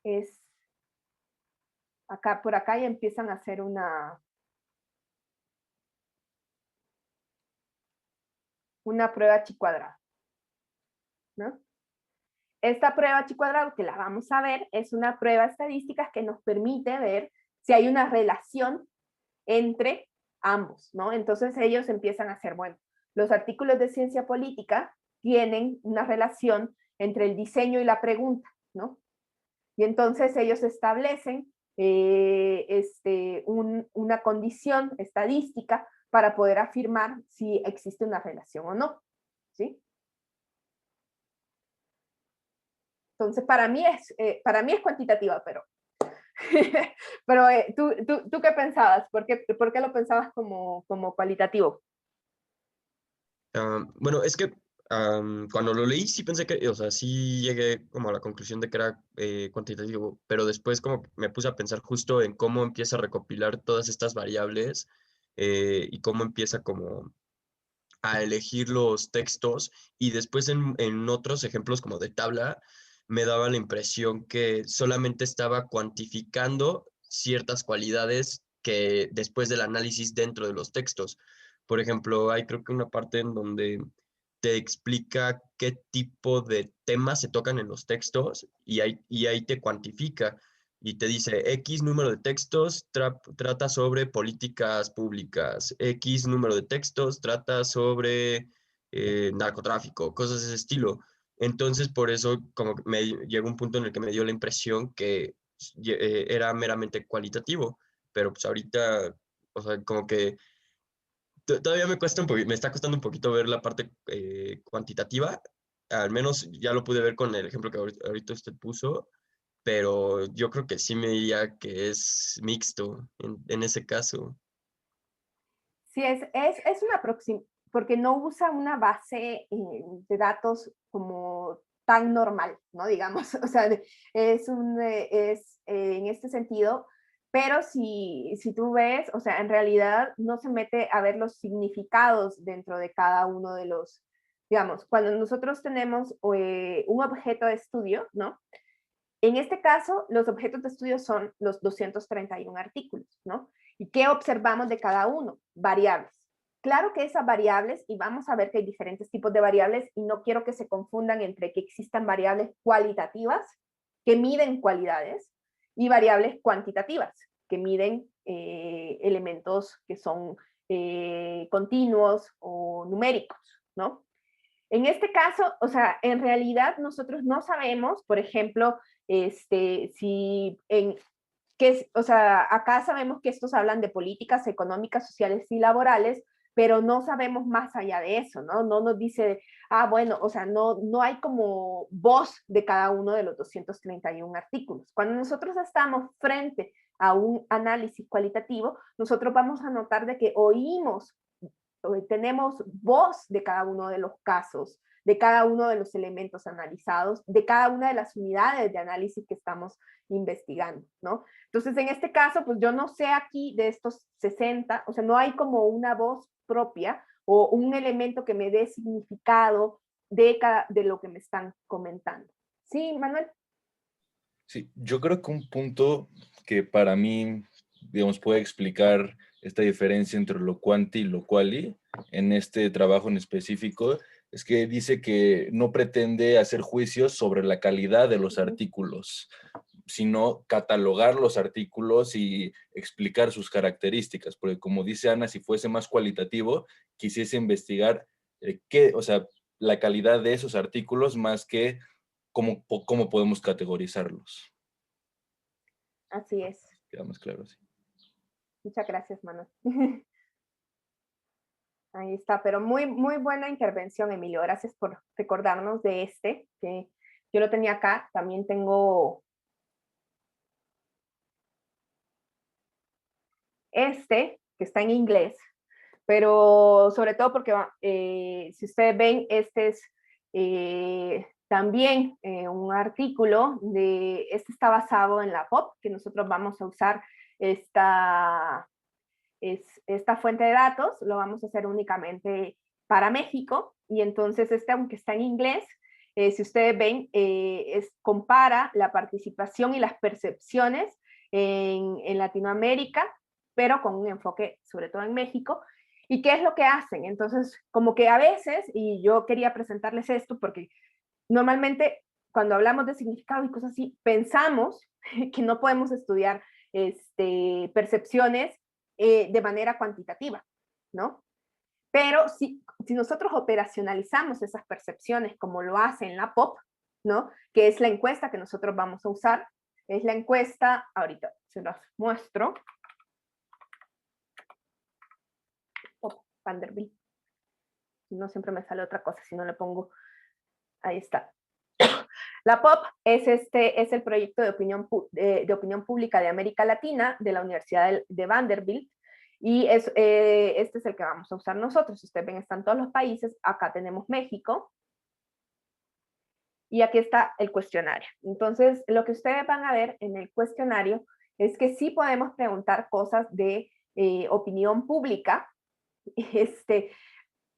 S1: es, por acá ya empiezan a hacer una prueba chi cuadrado, ¿no? Esta prueba chi cuadrado, que la vamos a ver, es una prueba estadística que nos permite ver si hay una relación entre ambos, ¿no? Entonces ellos empiezan a hacer, bueno, los artículos de ciencia política tienen una relación entre el diseño y la pregunta, ¿no? Y entonces ellos establecen una condición estadística para poder afirmar si existe una relación o no, ¿sí? Entonces, para mí es cuantitativa, pero, pero ¿tú qué pensabas? ¿Por qué lo pensabas como cualitativo?
S5: Bueno, es que cuando lo leí sí pensé que, o sea, sí llegué como a la conclusión de que era cuantitativo, pero después como que me puse a pensar justo en cómo empieza a recopilar todas estas variables y cómo empieza como a elegir los textos y después en otros ejemplos como de tabla me daba la impresión que solamente estaba cuantificando ciertas cualidades que después del análisis dentro de los textos. Por ejemplo, hay creo que una parte en donde te explica qué tipo de temas se tocan en los textos y ahí te cuantifica y te dice X número de textos trata sobre políticas públicas, X número de textos trata sobre narcotráfico, cosas de ese estilo. Entonces, por eso como que me llegó un punto en el que me dio la impresión que era meramente cualitativo, pero pues ahorita, o sea, como que todavía me está costando un poquito ver la parte cuantitativa, al menos ya lo pude ver con el ejemplo que ahorita usted puso, pero yo creo que sí me diría que es mixto en ese caso.
S1: Sí, es una aproximación, porque no usa una base de datos como tan normal, ¿no? Digamos, o sea, es en este sentido, pero si tú ves, o sea, en realidad no se mete a ver los significados dentro de cada uno de los, digamos, cuando nosotros tenemos un objeto de estudio, ¿no? En este caso, los objetos de estudio son los 231 artículos, ¿no? ¿Y qué observamos de cada uno? Variables. Claro que esas variables, y vamos a ver que hay diferentes tipos de variables, y no quiero que se confundan entre que existan variables cualitativas, que miden cualidades, y variables cuantitativas, que miden elementos que son continuos o numéricos, ¿no? En este caso, o sea, en realidad nosotros no sabemos, por ejemplo, si o sea, acá sabemos que estos hablan de políticas económicas, sociales y laborales, pero no sabemos más allá de eso, ¿no? No nos dice, bueno, o sea, no hay como voz de cada uno de los 231 artículos. Cuando nosotros estamos frente a un análisis cualitativo, nosotros vamos a notar de que tenemos voz de cada uno de los casos, de cada uno de los elementos analizados, de cada una de las unidades de análisis que estamos investigando, ¿no? Entonces, en este caso, pues yo no sé aquí de estos 60, o sea, no hay como una voz propia o un elemento que me dé significado de lo que me están comentando. ¿Sí, Manuel?
S6: Sí, yo creo que un punto que para mí, digamos, puede explicar esta diferencia entre lo quanti y lo quali en este trabajo en específico es que dice que no pretende hacer juicios sobre la calidad de los artículos, sino catalogar los artículos y explicar sus características, porque como dice Ana, si fuese más cualitativo, quisiese investigar o sea, la calidad de esos artículos más que cómo podemos categorizarlos.
S1: Así es.
S6: Queda más claro así.
S1: Muchas gracias, Manuel. Ahí está, pero muy, muy buena intervención, Emilio. Gracias por recordarnos de que yo lo tenía acá. También tengo que está en inglés, pero sobre todo porque si ustedes ven, este es también un artículo este está basado en la POP, que nosotros vamos a usar esta fuente de datos, lo vamos a hacer únicamente para México, y entonces aunque está en inglés, si ustedes ven, compara la participación y las percepciones en Latinoamérica, pero con un enfoque sobre todo en México. ¿Y qué es lo que hacen? Entonces, como que a veces, y yo quería presentarles esto porque normalmente cuando hablamos de significado y cosas así, pensamos que no podemos estudiar percepciones de manera cuantitativa, ¿no? Pero si nosotros operacionalizamos esas percepciones como lo hace en la POP, ¿no? Que es la encuesta que nosotros vamos a usar, es la encuesta, ahorita se las muestro, Vanderbilt. No siempre me sale otra cosa si no le pongo, ahí está. La POP es el proyecto de opinión pública de América Latina de la Universidad de Vanderbilt, y este es el que vamos a usar nosotros. Ustedes ven, están todos los países, acá tenemos México, y aquí está el cuestionario. Entonces, lo que ustedes van a ver en el cuestionario es que sí podemos preguntar cosas de opinión pública,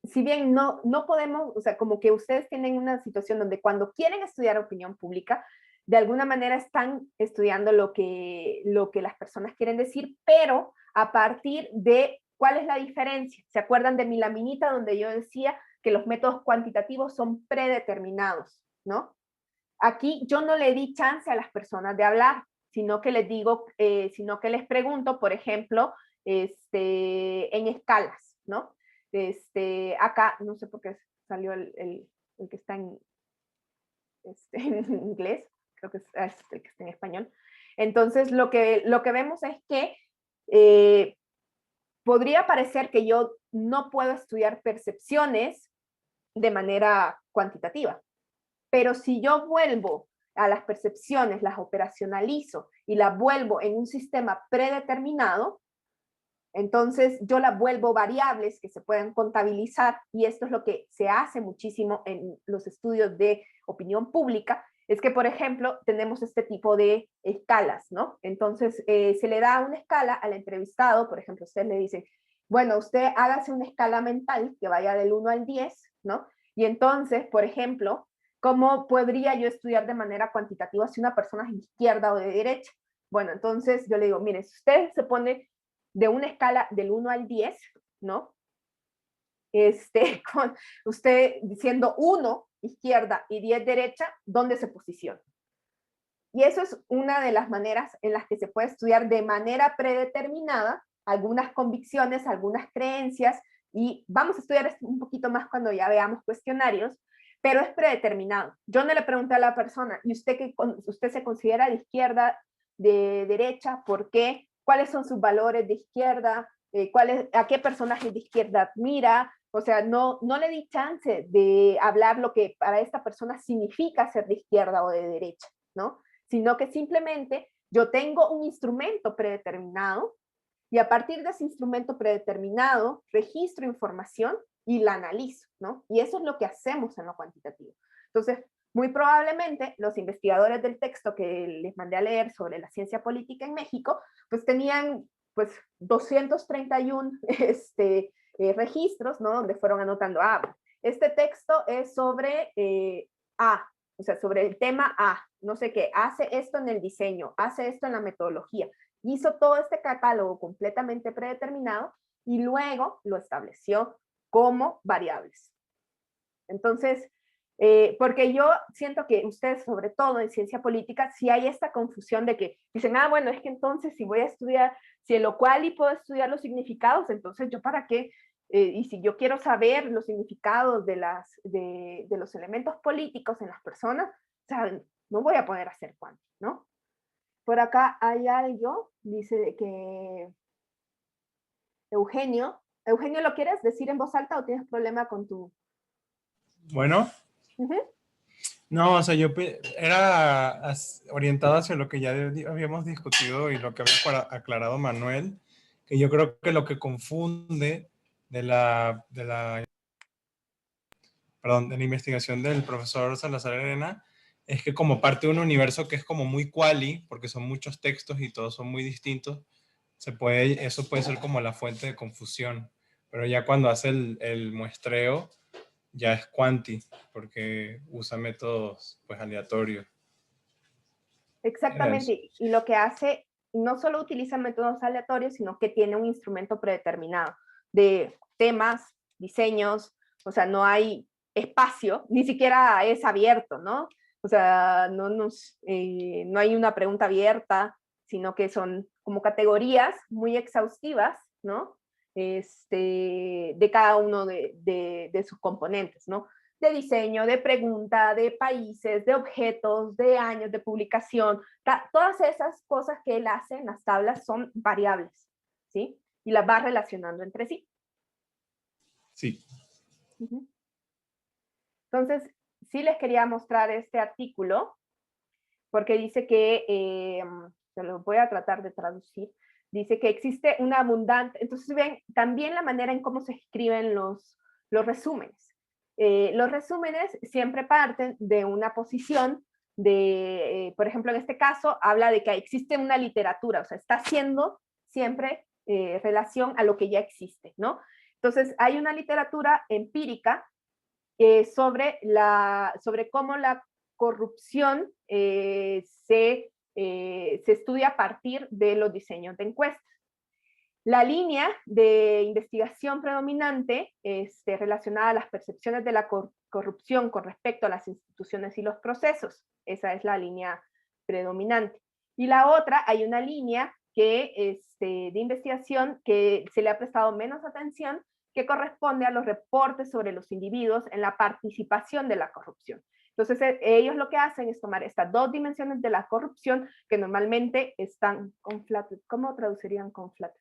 S1: si bien no podemos, o sea, como que ustedes tienen una situación donde cuando quieren estudiar opinión pública, de alguna manera están estudiando lo que las personas quieren decir, pero a partir de cuál es la diferencia. ¿Se acuerdan de mi laminita donde yo decía que los métodos cuantitativos son predeterminados, ¿no? Aquí yo no le di chance a las personas de hablar, sino que les digo, sino que les pregunto, por ejemplo, en escalas, ¿no? Acá, no sé por qué salió el que está en inglés, creo que es el que está en español. Entonces, lo que vemos es que podría parecer que yo no puedo estudiar percepciones de manera cuantitativa, pero si yo vuelvo a las percepciones, las operacionalizo y las vuelvo en un sistema predeterminado, entonces yo las vuelvo variables que se pueden contabilizar, y esto es lo que se hace muchísimo en los estudios de opinión pública, es que, por ejemplo, tenemos este tipo de escalas, ¿no? Entonces se le da una escala al entrevistado, por ejemplo, usted le dice, bueno, usted hágase una escala mental que vaya del 1 al 10, ¿no? Y entonces, por ejemplo, ¿cómo podría yo estudiar de manera cuantitativa si una persona es de izquierda o de derecha? Bueno, entonces yo le digo, mire, si usted se pone de una escala del 1 al 10, ¿no? Con usted diciendo 1 izquierda y 10 derecha, ¿dónde se posiciona? Y eso es una de las maneras en las que se puede estudiar de manera predeterminada algunas convicciones, algunas creencias, y vamos a estudiar esto un poquito más cuando ya veamos cuestionarios, pero es predeterminado. Yo no le pregunté a la persona, ¿y usted se considera de izquierda, de derecha? ¿Por qué? ¿Cuáles son sus valores de izquierda? ¿A qué personajes de izquierda admira? O sea, no le di chance de hablar lo que para esta persona significa ser de izquierda o de derecha, ¿no? Sino que simplemente yo tengo un instrumento predeterminado, y a partir de ese instrumento predeterminado registro información y la analizo, ¿no? Y eso es lo que hacemos en lo cuantitativo. Entonces, muy probablemente los investigadores del texto que les mandé a leer sobre la ciencia política en México, pues tenían pues 231 registros, ¿no? Donde fueron anotando, este texto es sobre o sea, sobre el tema A, no sé qué, hace esto en el diseño, hace esto en la metodología. Hizo todo este catálogo completamente predeterminado y luego lo estableció como variables. Entonces, Porque yo siento que ustedes, sobre todo en ciencia política, sí hay esta confusión de que dicen, ah, bueno, es que entonces si voy a estudiar, si en lo cual y puedo estudiar los significados, entonces yo para qué, y si yo quiero saber los significados de los elementos políticos en las personas, o sea, no voy a poder hacer cuánto, ¿no? Por acá hay algo, dice que Eugenio, ¿lo quieres decir en voz alta o tienes problema con tu...?
S4: Bueno. No, o sea, era orientado hacia lo que ya habíamos discutido y lo que había aclarado Manuel, que yo creo que lo que confunde de la investigación del profesor Salazar Arena es que como parte de un universo que es como muy quali, porque son muchos textos y todos son muy distintos, eso puede ser como la fuente de confusión, pero ya cuando hace el muestreo, ya es quanti, porque usa métodos pues aleatorios.
S1: Exactamente, y lo que hace, no solo utiliza métodos aleatorios, sino que tiene un instrumento predeterminado de temas, diseños, o sea, no hay espacio, ni siquiera es abierto, ¿no? O sea, no hay una pregunta abierta, sino que son como categorías muy exhaustivas, ¿no? De cada uno de sus componentes, ¿no? De diseño, de pregunta, de países, de objetos, de años de publicación. Todas esas cosas que él hace en las tablas son variables, ¿sí? Y las va relacionando entre sí.
S4: Sí.
S1: Entonces, sí les quería mostrar este artículo, porque dice que, se lo voy a tratar de traducir, dice que existe una abundante, entonces ven también la manera en cómo se escriben los resúmenes. Los resúmenes siempre parten de una posición por ejemplo, en este caso, habla de que existe una literatura, o sea, está haciendo siempre relación a lo que ya existe, ¿no? Entonces, hay una literatura empírica sobre cómo la corrupción se estudia a partir de los diseños de encuestas. La línea de investigación predominante relacionada a las percepciones de la corrupción con respecto a las instituciones y los procesos. Esa es la línea predominante. Y la otra, hay una línea de investigación que se le ha prestado menos atención, que corresponde a los reportes sobre los individuos en la participación de la corrupción. Entonces, ellos lo que hacen es tomar estas dos dimensiones de la corrupción que normalmente están conflated. ¿Cómo traducirían conflated?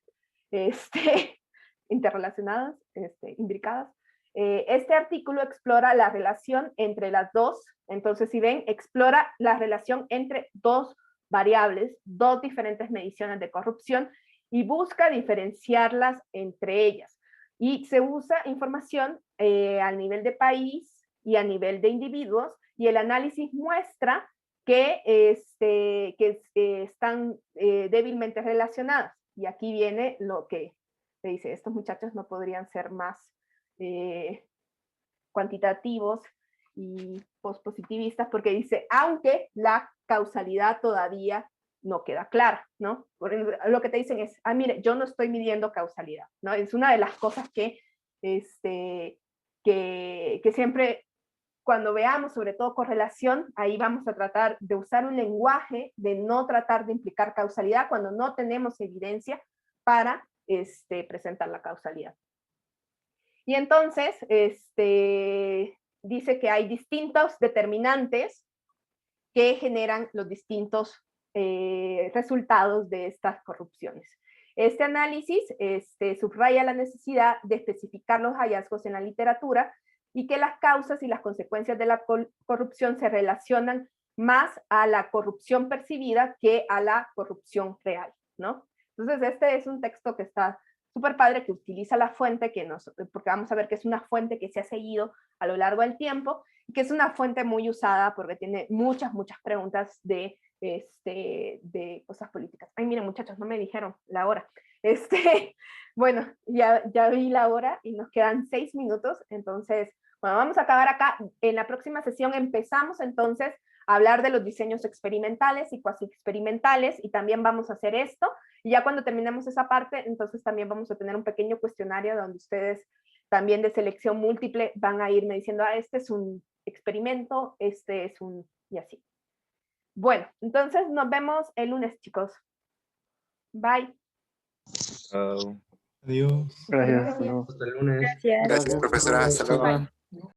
S1: Interrelacionadas, imbricadas. Este artículo explora la relación entre las dos. Entonces, si ven, explora la relación entre dos variables, dos diferentes mediciones de corrupción y busca diferenciarlas entre ellas. Y se usa información a nivel de país y a nivel de individuos, y el análisis muestra que están débilmente relacionadas. Y aquí viene lo que se dice, estos muchachos no podrían ser más cuantitativos y pospositivistas, porque dice, aunque la causalidad todavía no queda clara, ¿no? Lo que te dicen es, mire, yo no estoy midiendo causalidad, ¿no? Es una de las cosas que siempre, cuando veamos sobre todo correlación, ahí vamos a tratar de usar un lenguaje de no tratar de implicar causalidad cuando no tenemos evidencia para presentar la causalidad. Y entonces, dice que hay distintos determinantes que generan los distintos resultados de estas corrupciones. Este análisis subraya la necesidad de especificar los hallazgos en la literatura y que las causas y las consecuencias de la corrupción se relacionan más a la corrupción percibida que a la corrupción real, ¿no? Entonces, este es un texto que está súper padre, que utiliza la fuente, porque vamos a ver que es una fuente que se ha seguido a lo largo del tiempo, y que es una fuente muy usada porque tiene muchas preguntas de cosas políticas. Ay, miren, muchachos, no me dijeron la hora. Bueno, ya vi la hora y nos quedan 6 minutos, entonces, bueno, vamos a acabar acá. En la próxima sesión empezamos entonces a hablar de los diseños experimentales y cuasi experimentales, y también vamos a hacer esto, y ya cuando terminemos esa parte, entonces también vamos a tener un pequeño cuestionario donde ustedes también de selección múltiple van a irme diciendo, este es un experimento, este es un, y así. Bueno, entonces nos vemos el lunes, chicos. Bye.
S6: Chao.
S4: Adiós.
S7: Gracias. Hasta luego.
S8: Hasta el lunes.
S1: Gracias.
S9: Gracias, profesora. Hasta luego.
S1: Bye.